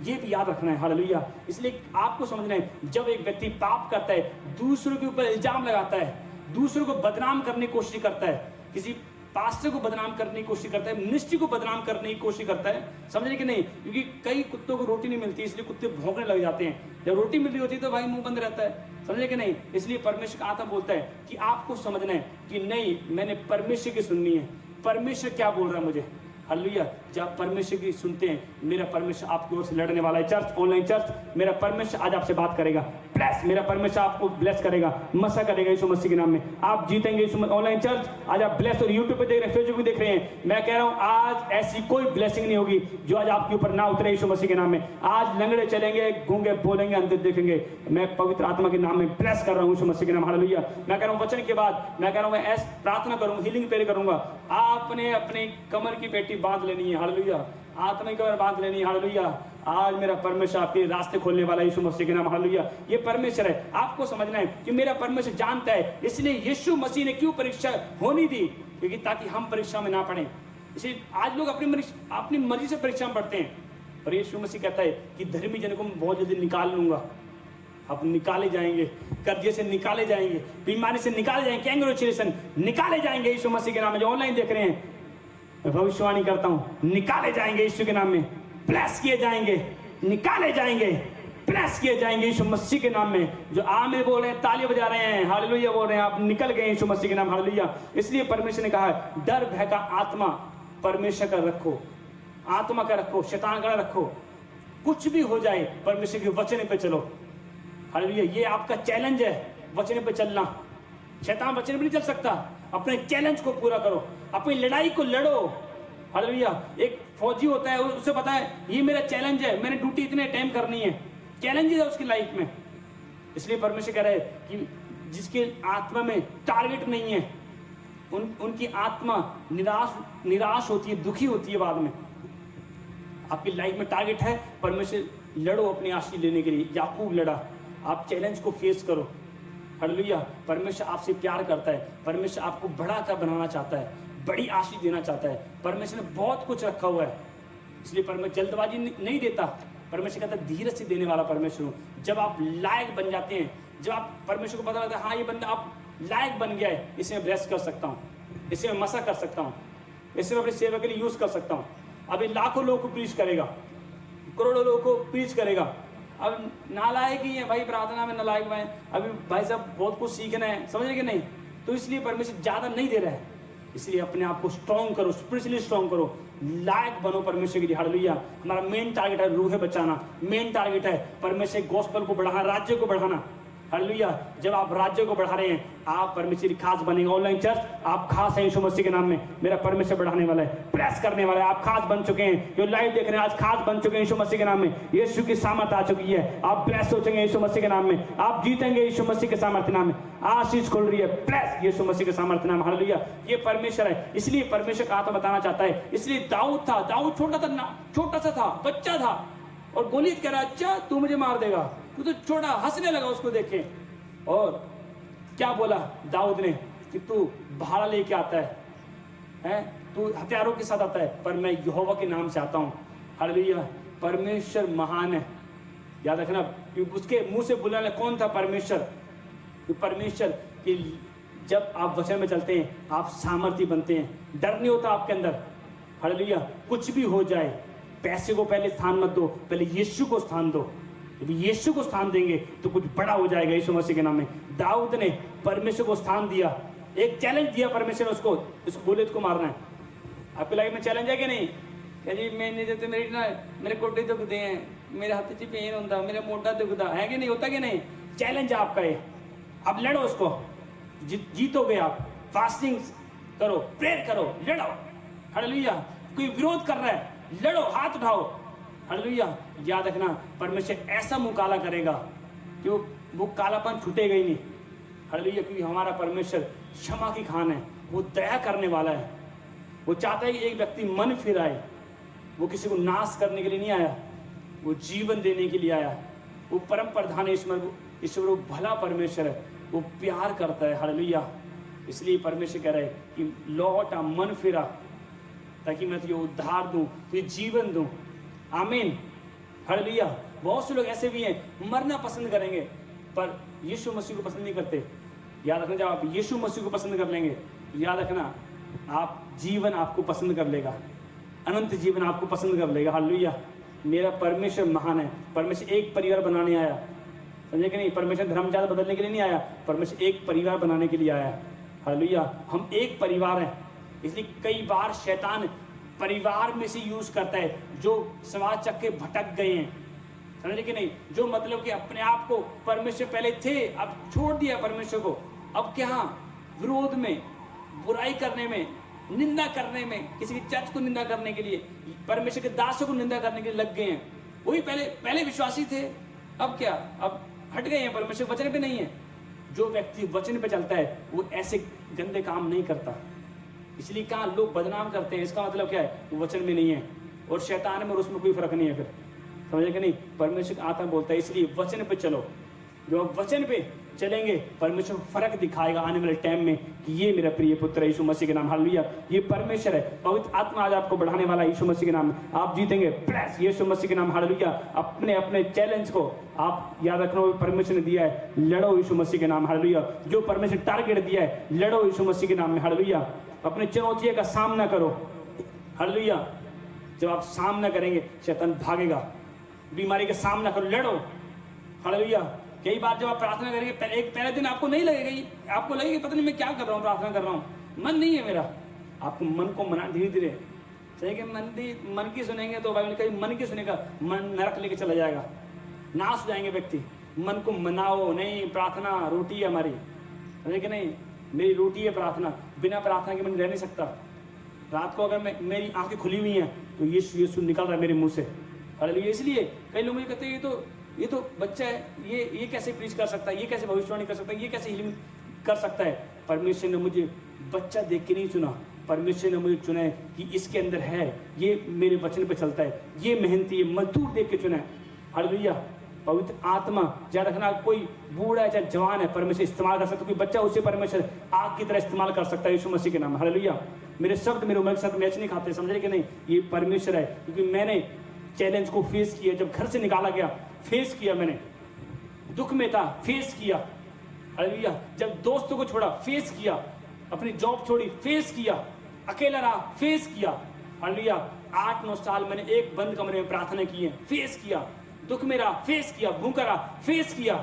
ये भी याद रखना है, हालेलुया। इसलिए आपको समझना है, जब एक व्यक्ति पाप करता है, दूसरों के ऊपर इल्जाम लगाता है, दूसरों को बदनाम करने की कोशिश करता है, किसी पास्टर को बदनाम करने की कोशिश करता है, मिनिस्ट्री को बदनाम करने की कोशिश करता है, समझे कि नहीं? क्योंकि कई कुत्तों को रोटी नहीं मिलती, इसलिए कुत्ते भौंकने लग जाते हैं। जब रोटी मिल रही होती है तो भाई मुंह बंद रहता है, समझे कि नहीं? इसलिए परमेश्वर का आत्मा बोलता है कि आपको समझना है कि नहीं, मैंने परमेश्वर की सुननी है, परमेश्वर क्या बोल रहा है मुझे, हालेलुया। जब परमेश्वर की सुनते हैं, मेरा परमेश्वर आपकी ओर से लड़ने वाला है। चर्च, ऑनलाइन चर्च, मेरा परमेश्वर आज आपसे बात करेगा, ब्लेस, मेरा परमेश्वर आपको ब्लेस करेगा, मसा करेगा यीशु मसीह के नाम में, आप जीतेंगे यीशु। ऑनलाइन चर्च आज आप ब्लेस, और यूट्यूब पे देख रहे हैं, फेसबुक पे देख रहे हैं, मैं कह रहा हूं आज ऐसी कोई ब्लेसिंग नहीं होगी जो आज आपके ऊपर ना उतरे यीशु मसीह के नाम में। आज लंगड़े चलेंगे, गूंगे बोलेंगे, अंधे देखेंगे। मैं पवित्र आत्मा के नाम में ब्लेस कर रहा हूं यीशु मसीह के नाम, हालेलुया। मैं कह रहा हूं वचन के बाद मैं कह रहा हूं मैं ऐसी प्रार्थना करूंगा, हीलिंग प्रेयर करूंगा, आपने अपनी कमर की पेटी बांध लेनी है, हालेलुया, आत्मा की कमर बांध लेनी है, हालेलुया। आज मेरा परमेश्वर आपके रास्ते खोलने वाला यीशु मसीह के नाम, हालेलुया। ये परमेश्वर है, आपको समझना है कि मेरा परमेश्वर जानता है, इसलिए यीशु मसीह ने क्यों परीक्षा होनी दी? क्योंकि ताकि हम परीक्षा में ना पड़े। इसलिए आज लोग अपनी मर्जी से परीक्षा में पढ़ते हैं, पर यीशु मसीह कहता है कि धर्मी जन को मैं बहुत जल्दी निकाल लूंगा। अब निकाले जाएंगे, कर्जे से निकाले जाएंगे, बीमारी से निकाले जाएंगे, कैंग्रेचुलेशन निकाले जाएंगे यीशु मसीह के नाम में। जो ऑनलाइन देख रहे हैं, मैं भविष्यवाणी करता हूं, निकाले जाएंगे यीशु के नाम में, ब्लेस किए जाएंगे, निकाले जाएंगे, ब्लेस किए जाएंगे यीशु मसीह के नाम में। जो आमीन बोल रहे हैं, ताली बजा रहे हैं, हालेलुया बोल रहे हैं, आप निकल गए यीशु मसीह के नाम, हालेलुया। इसलिए परमेश्वर ने कहा है, डर भय का आत्मा परमेश्वर का रखो, आत्मा का रखो, शैतान का रखो। कुछ भी हो जाए, परमेश्वर के वचन पे चलो, हालेलुया। ये आपका चैलेंज है, वचन पे चलना। शैतान वचन पे नहीं चल सकता। अपने चैलेंज को पूरा करो, अपनी लड़ाई को लड़ो, हालेलुया। एक फौजी होता है, उसे पता है ये मेरा चैलेंज है, मैंने ड्यूटी इतने टाइम करनी है, चैलेंज है उसकी लाइफ में। इसलिए परमेश्वर कह रहा है कि जिसके आत्मा में टारगेट नहीं है, उनकी आत्मा निराश होती है, दुखी होती है बाद में। आपकी लाइफ में टारगेट है, परमेश्वर लड़ो अपनी आशीष लेने के लिए। याकूब लड़ा, आप चैलेंज को फेस करो, हालेलुया। परमेश्वर आपसे प्यार करता है, परमेश्वर आपको बड़ा का बनाना चाहता है, बड़ी आशीष देना चाहता है। परमेश्वर ने बहुत कुछ रखा हुआ है, इसलिए परमेश्वर जल्दबाजी नहीं देता। परमेश्वर कहता है धीरज से देने वाला परमेश्वर हूँ। जब आप लायक बन जाते हैं, जब आप परमेश्वर को पता लगता है हाँ ये बंदा आप लायक बन गया है, इसे मैं ब्लेस कर सकता हूँ, इसे मैं मसा कर सकता हूँ, इसे मैं अपनी सेवा के लिए यूज कर सकता हूँ। अभी लाखों लोगों को प्रीच करेगा, करोड़ों लोगों को प्रीच करेगा, अब नालायक ही है भाई, प्रार्थना में नालायक भाई, अभी भाई साहब बहुत कुछ सीखना है, समझ रहे कि नहीं? तो इसलिए परमेश्वर ज़्यादा नहीं दे रहा है, इसलिए अपने आप को स्ट्रॉन्ग करो, स्पिरिचुअली स्ट्रॉन्ग करो, लायक बनो परमेश्वर के लिए। हालेलुया। हमारा मेन टारगेट है रूहें बचाना, मेन टारगेट है परमेश्वर गॉस्पेल को बढ़ाना, राज्य को बढ़ाना। हालेलुया। जब आप राज्य को बढ़ा रहे हैं, आप परमेश्वर की खास बनेंगे। ऑनलाइन चर्च आप खास हैं यीशु मसीह के नाम में, मेरा परमेश्वर बढ़ाने वाला है, प्रेस करने वाला है। आप खास बन चुके हैं, जो लाइव देख रहे हैं आज खास बन चुके हैं यीशु मसीह के नाम में। यीशु की सामर्थ आ चुकी है, आप ब्लेस हो चुके हैं यीशु मसीह के नाम में, आप जीतेंगे यीशु मसीह के सामर्थ नाम में। आशीष खुल रही है, ब्लेस यीशु मसीह के सामर्थ नाम। हालेलुया। ये परमेश्वर है, इसलिए परमेश्वर का आत्मा बताना चाहता है। इसलिए दाऊद था, दाऊद छोटा सा था, बच्चा था, और गोलियत कह रहा अच्छा तू मुझे मार देगा, तू तो छोटा, हंसने लगा उसको देखे। और क्या बोला दाऊद ने कि तू भाड़ा लेके आता है, तू हथियारों के साथ आता है, पर मैं यहोवा के नाम से आता हूँ। हालेलुया। परमेश्वर महान है, याद रखना। उसके मुंह से बुलाने कौन था? परमेश्वर। परमेश्वर कि जब आप वचन में चलते हैं आप सामर्थ्य बनते हैं, डर नहीं होता आपके अंदर। हालेलुया। कुछ भी हो जाए, पैसे को पहले स्थान मत दो, पहले यीशु को स्थान दो। यदि यीशु को स्थान देंगे तो कुछ बड़ा हो जाएगा यीशु मसीह के नाम में। दाऊद ने परमेश्वर को स्थान दिया, एक चैलेंज दिया परमेश्वर ने उसको, इस गोलियत को मारना है। आपकी लाइफ में चैलेंज है कि नहीं? कह जी मैंने जो मेरे गोडे दुखते हैं, मेरे हाथ च पेन होता, मेरा मोटा दुखता है कि नहीं, होता कि नहीं? चैलेंज आपका है, आप लड़ो उसको, जीतोगे आप। फास्टिंग करो, प्रेयर करो, लड़ो। हालेलुया। कोई विरोध कर रहा है, लड़ो, हाथ उठाओ। हालेलुया। याद रखना परमेश्वर ऐसा मुंह काला करेगा कि वो कालापन छूटेगा ही नहीं। हालेलुया। क्योंकि हमारा परमेश्वर क्षमा की खान है, वो दया करने वाला है। वो चाहता है कि एक व्यक्ति मन फिर आए। वो किसी को नाश करने के लिए नहीं आया, वो जीवन देने के लिए आया। वो परम प्रधान ईश्वर वो भला परमेश्वर है, वो प्यार करता है। हालेलुया। इसलिए परमेश्वर कह रहा है कि लौट आ, मन फिरा, ताकि मैं तुझे उद्धार दूं, तुझे जीवन दूं। आमीन। हालेलुया। बहुत से लोग ऐसे भी हैं मरना पसंद करेंगे पर यीशु मसीह को पसंद नहीं करते। याद रखना, जब आप यीशु मसीह को पसंद कर लेंगे, याद रखना आप जीवन आपको पसंद कर लेगा, अनंत जीवन आपको पसंद कर लेगा। हालेलुया। मेरा परमेश्वर महान है। परमेश्वर एक परिवार बनाने आया, समझे कि नहीं? परमेश्वर धर्म जात बदलने के लिए नहीं आया, परमेश्वर एक परिवार बनाने के लिए आया। हालेलुया। हम एक परिवार हैं, इसलिए कई बार शैतान परिवार में से यूज करता है जो समाज चक के भटक गए हैं, समझे कि नहीं? जो मतलब कि अपने आप को परमेश्वर पहले थे, अब छोड़ दिया परमेश्वर को, अब क्या विरोध में, बुराई करने में, निंदा करने में, किसी की चर्च को निंदा करने के लिए, परमेश्वर के दासों को निंदा करने के लिए लग गए हैं। वही पहले विश्वासी थे, अब क्या, अब हट गए हैं, परमेश्वर वचन पे नहीं है। जो व्यक्ति वचन पे चलता है वो ऐसे गंदे काम नहीं करता। इसलिए कहाँ लोग बदनाम करते हैं, इसका मतलब क्या है? वो वचन में नहीं है, और शैतान में और उसमें कोई फर्क नहीं है। फिर समझे कि नहीं? परमेश्वर का आत्मा बोलता है, इसलिए वचन पे चलो। जो आप वचन पे चलेंगे, परमेश्वर फर्क दिखाएगा आने वाले टाइम में कि ये मेरा प्रिय पुत्र है यीशु मसीह के नाम। हालेलुया। ये परमेश्वर है, पवित्र आत्मा आज आपको बढ़ाने वाला है यीशु मसीह के नाम में। आप जीतेंगे, प्रेस यीशु मसीह के नाम। हालेलुया। अपने अपने चैलेंज को आप याद रखना, परमेश्वर ने दिया है, लड़ो यीशु मसीह के नाम। हालेलुया। जो परमेश्वर टारगेट दिया है, लड़ो यीशु मसीह के नाम में। हालेलुया। अपने चुनौतियों का सामना करो। हालेलुया। जब आप सामना करेंगे शैतान भागेगा। बीमारी का सामना करो, लड़ो। हालेलुया। कई बार जब आप प्रार्थना करेंगे, पहले दिन आपको नहीं लगेगा, आपको लगेगा पता नहीं मैं क्या कर रहा हूँ, प्रार्थना कर रहा हूँ, मन नहीं है मेरा। आपको मन को मना, धीरे धीरे सही कि मन की सुनेंगे तो भाई कहीं मन की सुनेगा, मन नरक लेके चला जाएगा, नाश हो जाएंगे व्यक्ति। मन को मनाओ, नहीं प्रार्थना रोटी है हमारी, समझे कि नहीं? मेरी रोटी है प्रार्थना, बिना प्रार्थना के मैं रह नहीं सकता। रात को अगर मेरी आंखें खुली हुई हैं तो यीशु निकल रहा है मेरे मुंह से। हालेलुया। इसलिए कई लोग मुझे कहते हैं ये तो बच्चा है, ये कैसे प्रीच कर सकता है, ये कैसे भविष्यवाणी कर सकता है, ये कैसे हीलिंग कर सकता है? परमेश्वर ने मुझे बच्चा देख के नहीं चुना, परमेश्वर ने मुझे चुना है कि इसके अंदर है, ये मेरे वचन पे चलता है, ये मेहनती है, मजदूर देख के चुना है। हालेलुया। पवित्र आत्मा, याद रखना, कोई बूढ़ा है चाहे जवान है, परमेश्वर इस्तेमाल कर सकता है। कोई बच्चा उसे परमेश्वर आग की तरह इस्तेमाल कर सकता है यीशु मसीह के नाम। हालेलुया। मेरे शब्द मेरे उम्र के साथ मैच नहीं खाते, समझे कि नहीं? ये परमेश्वर है, क्योंकि मैंने चैलेंज को फेस किया। जब घर से निकाला गया, फेस किया मैंने, दुख में था, फेस किया। हालेलुया। जब दोस्तों को छोड़ा, फेस किया। अपनी जॉब छोड़ी, फेस किया। अकेला रहा, फेस किया। हालेलुया। 8-9 साल मैंने एक बंद कमरे में प्रार्थना की है, फेस किया। दुख मेरा फेस किया, भूखा रहा फेस किया,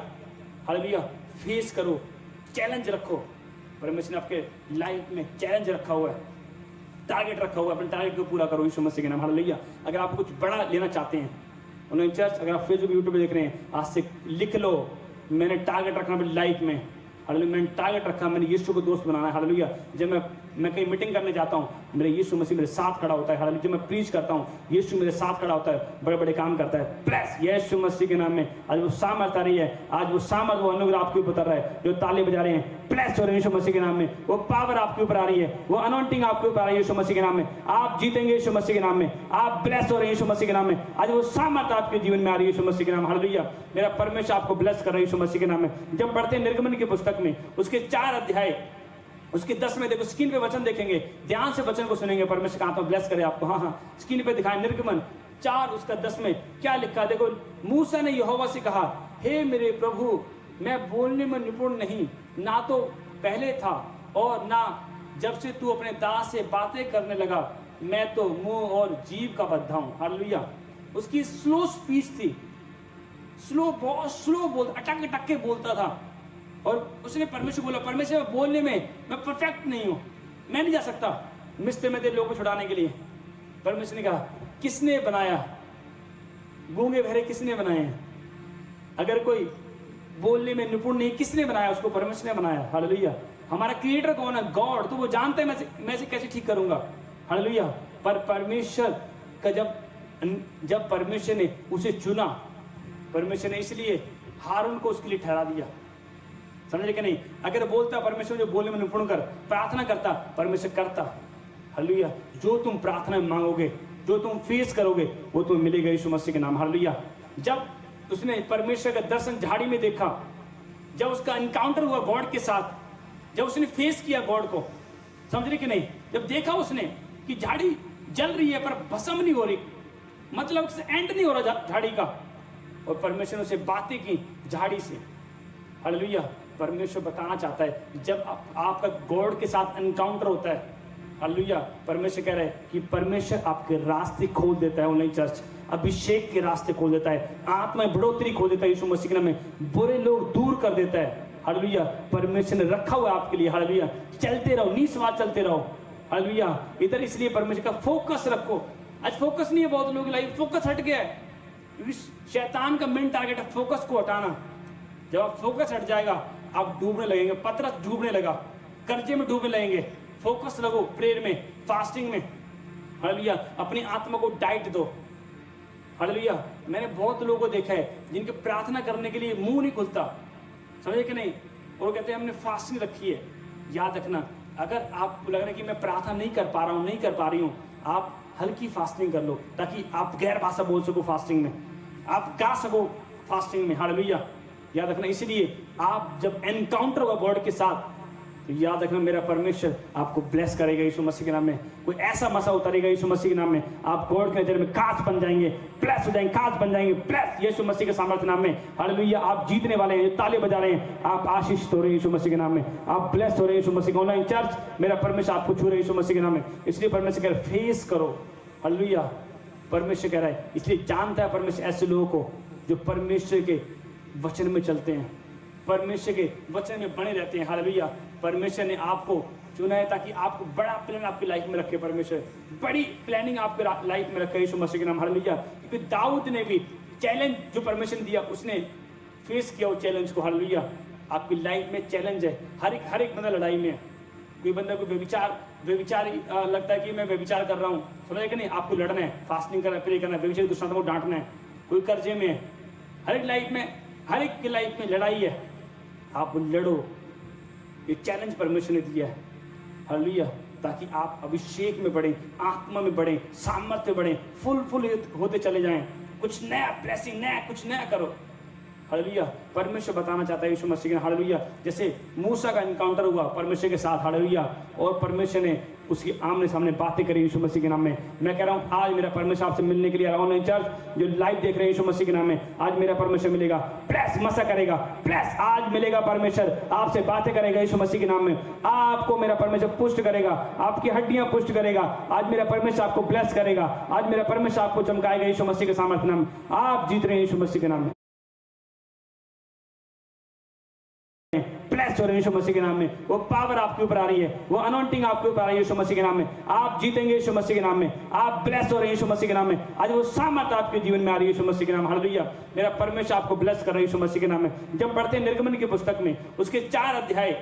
हालेलुया, फेस करो, चैलेंज रखो। परमेश्वर ने आपके लाइफ में चैलेंज रखा हुआ है, टारगेट रखा हुआ है, अपने टारगेट को पूरा करो यीशु मसीह के नाम, हालेलुया। अगर आप कुछ बड़ा लेना चाहते हैं ऑनलाइन चर्च, अगर आप फेसबुक यूट्यूब पे देख रहे हैं, आज से लिख लो, मैंने टारगेट रखना अपनी लाइफ में, हालेलुया, मैंने टारगेट रखा, मैंने यीशु को दोस्त बनाना है, हालेलुया। जब मैं कहीं मीटिंग करने जाता हूँ, मेरे यीशु मसीह मेरे साथ खड़ा होता है, हालेलुया। जब मैं प्रीच करता हूँ, यीशु मेरे साथ खड़ा होता है, बड़े बड़े काम करता है। प्रेस यीशु मसीह के नाम में आज वो सामर्थ आ रही है, आज वो सामर्थ, वो अनुग्रह आपके ऊपर उतर रहा है, जो ताली बजा रहे हैं, प्रेस हो रहे हैं यीशु मसीह के नाम में, वो पावर आपके ऊपर आ रही है, वो अनॉइंटिंग आपके ऊपर आ रही है यीशु मसीह के नाम में। आप जीतेंगे यीशु मसीह के नाम में, आप ब्लेस हो रहे हैं यीशु मसीह के नाम में, आज वो सामर्थ आपके जीवन में आ रही है यीशु मसीह के नाम, हालेलुया। मेरा परमेश्वर आपको ब्लेस कर रहा है यीशु मसीह के नाम में। जब पढ़ते हैं निर्गमन की पुस्तक में उसके 4 अध्याय उसके 10 में देखो, स्क्रीन पे वचन देखेंगे, ध्यान से वचन को सुनेंगे, परमेश्वर का आत्मा ब्लेस करे आपको। हाँ, स्क्रीन पे दिखाएं, निर्गमन 4 उसका 10 में क्या लिखा है देखो। मूसा ने यहोवा से कहा, हे मेरे प्रभु, मैं बोलने में निपुण नहीं, ना तो पहले था और ना जब से तू अपने दास से बातें करने लगा, मैं तो मुंह और जीभ का बद्धा हूं, हालेलुया। उसकी स्लो स्पीच थी, स्लो, बहुत स्लो बोल, अटक अटक के बोलता था। और उसने परमेश्वर बोला, परमेश्वर बोलने में मैं परफेक्ट नहीं हूं, मैं नहीं जा सकता मिस्र में दे लोगों को छुड़ाने के लिए। परमेश्वर ने कहा, किसने बनाया गूंगे बहरे, किसने बनाए हैं? अगर कोई बोलने में निपुण नहीं, किसने बनाया उसको? परमेश्वर ने बनाया, हालेलुया। हमारा क्रिएटर कौन है? गॉड। तो वो जानते हैं मैं इसे कैसे ठीक करूंगा, हालेलुया। पर परमेश्वर का जब परमेश्वर ने उसे चुना, परमेश्वर ने इसलिए हारून को उसके लिए ठहरा दिया, समझे कि नहीं? अगर बोलता परमेश्वर जो बोलने में निपुण कर, प्रार्थना करता, परमेश्वर करता, हालेलुया। जो तुम प्रार्थना में मांगोगे, जो तुम फेस करोगे, वो तुम्हें मिलेगा यीशु मसीह के नाम, हालेलुया। जब उसने परमेश्वर का दर्शन झाड़ी में देखा, जब उसका एनकाउंटर हुआ गॉड के साथ, जब उसने फेस किया गॉड को, समझ रहे कि नहीं? जब देखा उसने कि झाड़ी जल रही है पर भस्म नहीं हो रही, मतलब एंड नहीं हो रहा झाड़ी का, और परमेश्वर ने उसे बातें की झाड़ी से, हालेलुया। परमेश्वर बताना चाहता है, जब आपका गॉड के साथ एनकाउंटर होता है, हालेलुया, परमेश्वर कह रहा है कि परमेश्वर आपके रास्ते खोल देता है। ऑनलाइन चर्च अभिषेक के रास्ते खोल देता है, आत्मा में बढ़ोतरी खोल देता है यीशु मसीह के नाम में, बुरे लोग दूर कर देता है, हालेलुया। परमेश्वर ने रखा हुआ है आपके लिए, हालेलुया। चलते रहो, निस्वार्थ चलते रहो, हालेलुया। इधर इसलिए परमेश्वर का फोकस रखो। आज फोकस नहीं है, बहुत लोगों की लाइफ फोकस हट गया है, क्योंकि शैतान का मेन टारगेट है फोकस को हटाना। जब आप फोकस हट जाएगा, आप डूबने लगेंगे, पतरस डूबने लगा, कर्जे में डूबने लगेंगे। फोकस लगो प्रेयर में, फास्टिंग में, हालेलुया। अपनी आत्मा को डाइट दो, हालेलुया। मैंने बहुत लोगों को देखा है जिनके प्रार्थना करने के लिए मुंह नहीं खुलता, समझे कि नहीं? और कहते हैं हमने फास्टिंग रखी है। याद रखना, अगर आपको लग रहा है कि मैं प्रार्थना नहीं कर पा रहा हूँ, नहीं कर पा रही हूँ, आप हल्की फास्टिंग कर लो, ताकि आप गैर भाषा बोल सको फास्टिंग में, आप गा सको फास्टिंग में, हालेलुया। याद रखना, इसलिए आप जब एनकाउंटर होगा गॉड के साथ, तो याद रखना मेरा परमेश्वर आपको ब्लेस करेगा यीशु मसीह के नाम में। कोई ऐसा मसा उतारेगा यीशु मसीह के नाम में, आप गॉड के नजर में कांच बन जाएंगे, ब्लेस हो जाएंगे, कांच बन जाएंगे, ब्लेस यीशु मसीह के सामर्थ्य नाम में, हालेलुया। आप जीतने वाले हैं, ताले बजा रहे हैं, आप आशीष हो रहे हैं यीशु मसीह के नाम में, आप ब्लेस हो रहे हैं यीशु मसीह के। ऑनलाइन चर्च मेरा परमेश्वर आपको छू रहे हैं यीशु मसीह के नाम में, इसलिए परमेश्वर कह रहा है फेस करो, हालेलुया। परमेश्वर कह रहा है, इसलिए जानता है परमेश्वर ऐसे लोगों को जो परमेश्वर के वचन में चलते हैं, परमेश्वर के वचन में बने रहते हैं, हालेलुया। परमेश्वर ने आपको चुना है ताकि आपको बड़ा प्लान आपकी लाइफ में रखे, परमेश्वर बड़ी प्लानिंग आपके लाइफ में रखे यीशु मसीह के नाम, हालेलुया। क्योंकि दाऊद ने भी चैलेंज जो परमेश्वर ने दिया, उसने फेस किया वो चैलेंज को, हालेलुया। आपकी लाइफ में चैलेंज है, हर एक बंदा लड़ाई में है। कोई बंदा को व्यभिचार लगता है कि मैं व्यभिचार कर रहा हूँ, समझे कि नहीं? आपको लड़ना है, फास्टिंग करना है, प्रे करना है, व्यभिचारी दुष्टों को डांटना है। कोई कर्जे में है, हर एक लाइफ में, हर एक की लाइफ में लड़ाई है, आप लड़ो। ये चैलेंज परमेश्वर ने दिया है, हालेलुया, ताकि आप अभिषेक में बढ़ें, आत्मा में बढ़ें, सामर्थ्य बढ़ें, फुल होते चले जाएं। कुछ नया ब्लेसिंग, नया कुछ नया करो, हालेलुया। परमेश्वर बताना चाहता है यीशु मसीह के नाम, हालेलुया। जैसे मूसा का इनकाउंटर हुआ परमेश्वर के साथ, हालेलुया, और परमेश्वर ने उसकी आमने सामने बातें करी यीशु मसीह के नाम में। मैं कह रहा हूँ आज मेरा परमेश्वर आपसे मिलने के लिए ऑनलाइन चर्च जो लाइव देख रहे हैं यीशु मसीह के नाम में, आज मेरा परमेश्वर मिलेगा, प्लस मसा करेगा, प्लस आज मिलेगा परमेश्वर आपसे बातें करेगा यीशु मसीह के नाम में। आपको मेरा परमेश्वर पुष्ट करेगा, आपकी हड्डियां पुष्ट करेगा। आज मेरा परमेश्वर आपको ब्लेस करेगा, आज मेरा परमेश्वर आपको चमकाएगा यीशु मसीह के सामर्थ्य नाम में। आप जीत रहे हैं यीशु मसीह के नाम में, ब्लेस हो रहे हैं यीशु मसीह के नाम में। वो पावर आपके ऊपर आ रही है, वो अनॉइंटिंग आपके ऊपर आ रही है यीशु मसीह के नाम में। आप जीतेंगे यीशु मसीह के नाम में, आप ब्लेस हो रहे हैं यीशु मसीह के नाम में। आज वो सामर्थ आपके जीवन में आ रही है यीशु मसीह के नाम, हालेलुया। मेरा परमेश्वर आपको ब्लेस कर रहा है यीशु मसीह के नाम में। जब पढ़ते हैं निर्गमन की पुस्तक में उसके 4 अध्याय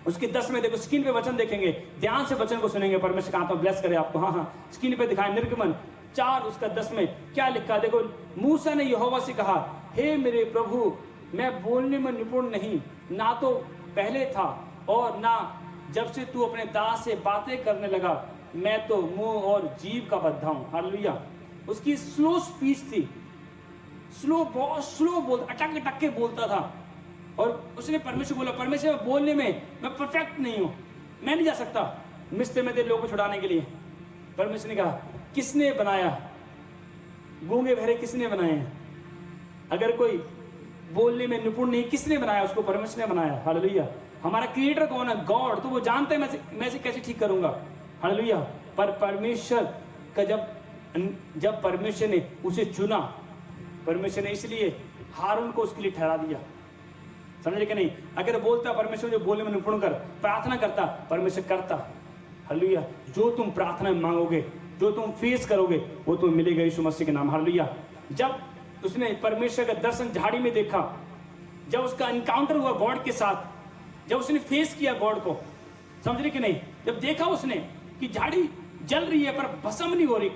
उसके 10 में देखो, स्क्रीन पे वचन देखेंगे, ध्यान से वचन को सुनेंगे, परमेश्वर का आत्मा ब्लेस करे आपको। हाँ, स्क्रीन पे दिखाएं निर्गमन 4 उसका 10 में क्या लिखा। देखो, मूसा ने यहोवा से कहा, हे मेरे प्रभु, मैं बोलने में निपुण नहीं, ना तो पहले था और ना जब से तू अपने दास से बातें करने लगा। मैं तो मुंह और जीभ का बद्धा हूं। हालेलुया। उसकी स्लो स्पीच थी, स्लो, बहुत स्लो बोल, अटक अटक के बोलता था। और उसने परमेश्वर बोला, परमेश्वर बोलने में मैं परफेक्ट नहीं हूं, मैं नहीं जा सकता मिस्र में तेरे लोगों को छुड़ाने के लिए। परमेश्वर ने कहा, किसने बनाया गूंगे बहरे, किसने बनाए हैं? अगर कोई बोलने में निपुण नहीं, किसने बनाया उसको? परमेश्वर ने बनाया। हालेलुया। हमारा क्रिएटर कौन है? गॉड। तो वो जानते हैं मैं इसे कैसे ठीक करूंगा। हालेलुया। पर परमेश्वर का जब परमेश्वर ने उसे चुना, परमेश्वर ने इसलिए हारून को उसके लिए ठहरा दिया। समझे कि नहीं? अगर बोलता परमेश्वर जो बोलने में निपुण कर, प्रार्थना करता, परमेश्वर करता। हालेलुया। जो तुम प्रार्थना में मांगोगे, जो तुम फेस करोगे, वो तुम्हें मिलेगा यीशु मसीह के नाम। हालेलुया। जब उसने परमेश्वर का दर्शन झाड़ी में देखा, जब उसका एनकाउंटर हुआ गॉड के साथ, जब उसने फेस किया गॉड को, समझ रहे कि नहीं? जब देखा उसने कि झाड़ी जल रही है पर भस्म नहीं हो रही,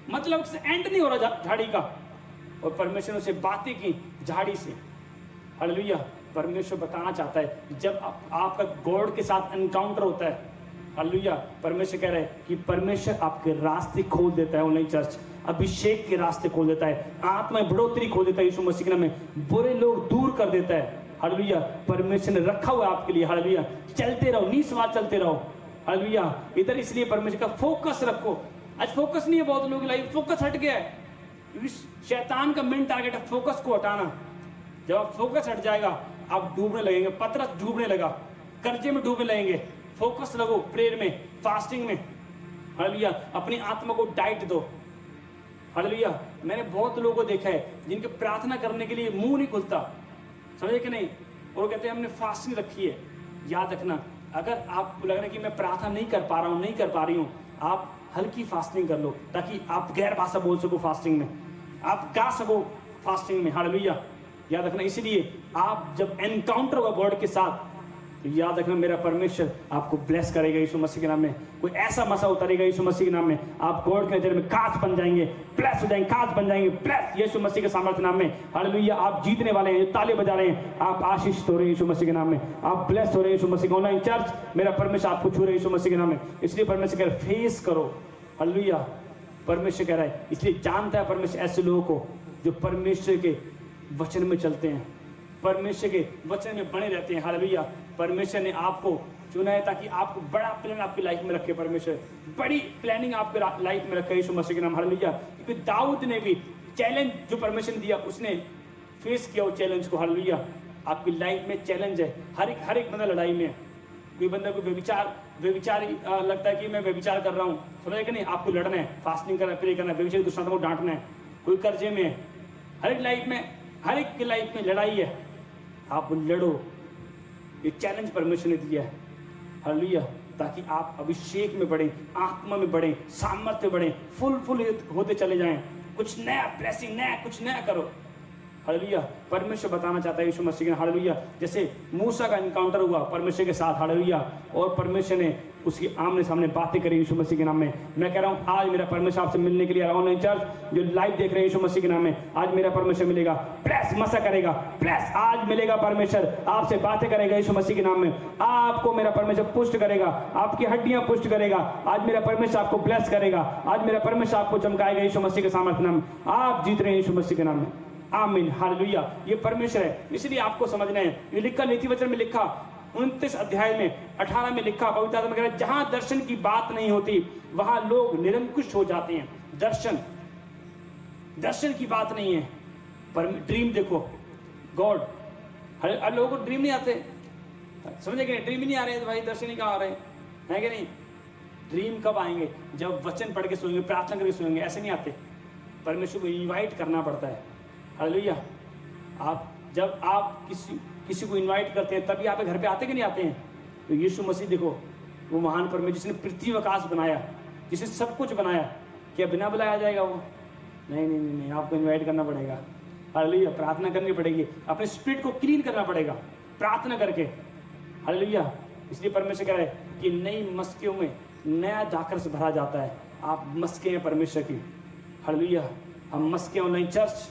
मतलब एंड नहीं हो रहा झाड़ी का, और परमेश्वर ने उसे बातें की झाड़ी से। हालेलुया। परमेश्वर बताना चाहता है जब आपका गॉड के साथ एनकाउंटर होता है, हालेलुया, परमेश्वर कह रहा है कि परमेश्वर आपके रास्ते खोल देता है। ऑनलाइन चर्च अभिषेक के रास्ते खोल देता है, आत्मा में बढ़ोतरी खोल देता है यीशु मसीह के नाम में, बुरे लोग दूर कर देता है। हालेलुया। परमेश्वर ने रखा हुआ आपके लिए। हालेलुया। चलते रहो, निस्वार्थ चलते रहो। हालेलुया। इधर इसलिए परमेश्वर का फोकस रखो। आज फोकस नहीं है बहुत लोगों की लाइफ, फोकस हट गया है, क्योंकि शैतान का मेन टारगेट है फोकस को हटाना। जब आप फोकस हट जाएगा, आप डूबने लगेंगे, पतरस डूबने लगा, कर्जे में डूबने लगेंगे। फोकस लगो प्रेयर में, फास्टिंग में। हालेलुया। अपनी आत्मा को डाइट दो। हालेलुया। मैंने बहुत लोगों को देखा है जिनके प्रार्थना करने के लिए मुंह नहीं खुलता, समझे कि नहीं? और कहते हैं हमने फास्टिंग रखी है। याद रखना, अगर आपको लग रहा है कि मैं प्रार्थना नहीं कर पा रहा हूँ, नहीं कर पा रही हूँ, आप हल्की फास्टिंग कर लो, ताकि आप गैर भाषा बोल सको फास्टिंग में, आप गा सको फास्टिंग में। हालेलुया। याद रखना, इसलिए आप जब एनकाउंटर होगा गॉड के साथ, तो याद रखना मेरा परमेश्वर आपको ब्लेस करेगा यीशु मसीह के नाम में। कोई ऐसा मसा उतारेगा यीशु मसीह के नाम में, आप गॉड की नजर में कांच बन जाएंगे, प्लस हो जाएंगे, कांच बन जाएंगे, प्लस यीशु मसीह के सामर्थ्य नाम में। हालेलुया। आप जीतने वाले हैं, ताले बजा रहे हैं, आप आशीष हो रहे हैं यीशु मसीह के नाम में, आप ब्लेस हो रहे हैं यीशु मसीह के। ऑनलाइन चर्च मेरा परमेश्वर आपको छू रहे हैं यीशु मसीह के नाम में। इसलिए परमेश्वर कह रहा है फेस करो। हालेलुया। परमेश्वर कह रहा है, इसलिए जानता है परमेश्वर ऐसे लोगों को जो परमेश्वर के वचन में चलते हैं, परमेश्वर के वचन में बने रहते हैं। हालेलुया। परमेश्वर ने आपको चुना है ताकि आपको बड़ा प्लान आपकी लाइफ में रखे। परमेश्वर बड़ी प्लानिंग आपके लाइफ में रखे यीशु मसीह के नाम। हालेलुया। क्योंकि दाऊद ने भी चैलेंज जो परमेश्वर ने दिया, उसने फेस किया वो चैलेंज को। हालेलुया। आपकी लाइफ में चैलेंज है, हर एक बंदा लड़ाई में है। कोई बंदा को व्यभिचार लगता है कि मैं व्यभिचार कर रहा हूँ, समझे कि नहीं? आपको लड़ना है, फास्टिंग करना है, प्रे करना है, व्यभिचारी दुष्टों को डांटना है। कोई कर्जे में है, हर एक लाइफ में, हर एक की लाइफ में लड़ाई है, आप लड़ो। ये चैलेंज परमेश्वर ने दिया है। हालेलुया। ताकि आप अभिषेक में बढ़ें, आत्मा में बढ़ें, सामर्थ्य बढ़ें, फुल होते चले जाएं, कुछ नया ब्लेसिंग, नया कुछ नया करो। हालेलुया। परमेश्वर बताना चाहता है यीशु मसीह के। हालेलुया। जैसे मूसा का एनकाउंटर हुआ परमेश्वर के साथ, हालेलुया, और परमेश्वर ने उसकी आमने सामने बातें करी यीशु मसीह के नाम में। मैं कह रहा हूँ आज मेरा परमेश्वर आपसे मिलने के लिए ऑनलाइन चर्च जो लाइव देख रहे हैं यीशु मसीह के नाम में, आज मेरा परमेश्वर मिलेगा, प्लस मसा करेगा, प्लस आज मिलेगा परमेश्वर आपसे बातें करेगा यीशु मसीह के नाम में। आपको मेरा परमेश्वर पुष्ट करेगा, आपकी हड्डियां पुष्ट करेगा। आज मेरा परमेश्वर आपको ब्लेस करेगा, आज मेरा परमेश्वर आपको चमकाएगा यीशु मसीह के सामर्थ्य नाम में। आप जीत रहे हैं यीशु मसीह के नाम में। आमीन, हालेलुया। ये परमेश्वर है, इसलिए आपको समझना है। ये लिखा नीति वचन में लिखा 29 अध्याय में 18 में लिखा, पवित्र आत्मा कह रहा है जहां दर्शन की बात नहीं होती वहां लोग निरंकुश हो जाते हैं। दर्शन की बात नहीं है, पर ड्रीम देखो, गॉड, हर लोगों को ड्रीम नहीं आते, समझे कि नहीं? ड्रीम ही नहीं आ रहे हैं तो भाई दर्शन ही कहाँ आ रहे हैं कि नहीं? ड्रीम कब आएंगे? जब वचन पढ़ के सोएंगे, प्रार्थना करके सोएंगे, ऐसे नहीं आते। परमेश्वर को इनवाइट करना पड़ता है। हालेलुया। जब आप किसी को इनवाइट करते हैं तभी आप घर पे आते कि नहीं आते हैं? तो यीशु मसीह देखो, वो महान परमेश्वर जिसने पृथ्वी आकाश बनाया, जिसने सब कुछ बनाया, क्या बिना बुलाया जाएगा वो? नहीं नहीं नहीं, आपको इनवाइट करना पड़ेगा। हालेलुया। प्रार्थना करनी पड़ेगी, अपने स्पिरिट को क्लीन करना पड़ेगा प्रार्थना करके। हालेलुया। इसलिए परमेश्वर कह रहा है कि नई मस्कियों में नया जाकर भरा जाता है। आप मस्के हैं परमेश्वर की। हालेलुया। हम मस्के ऑनलाइन चर्च,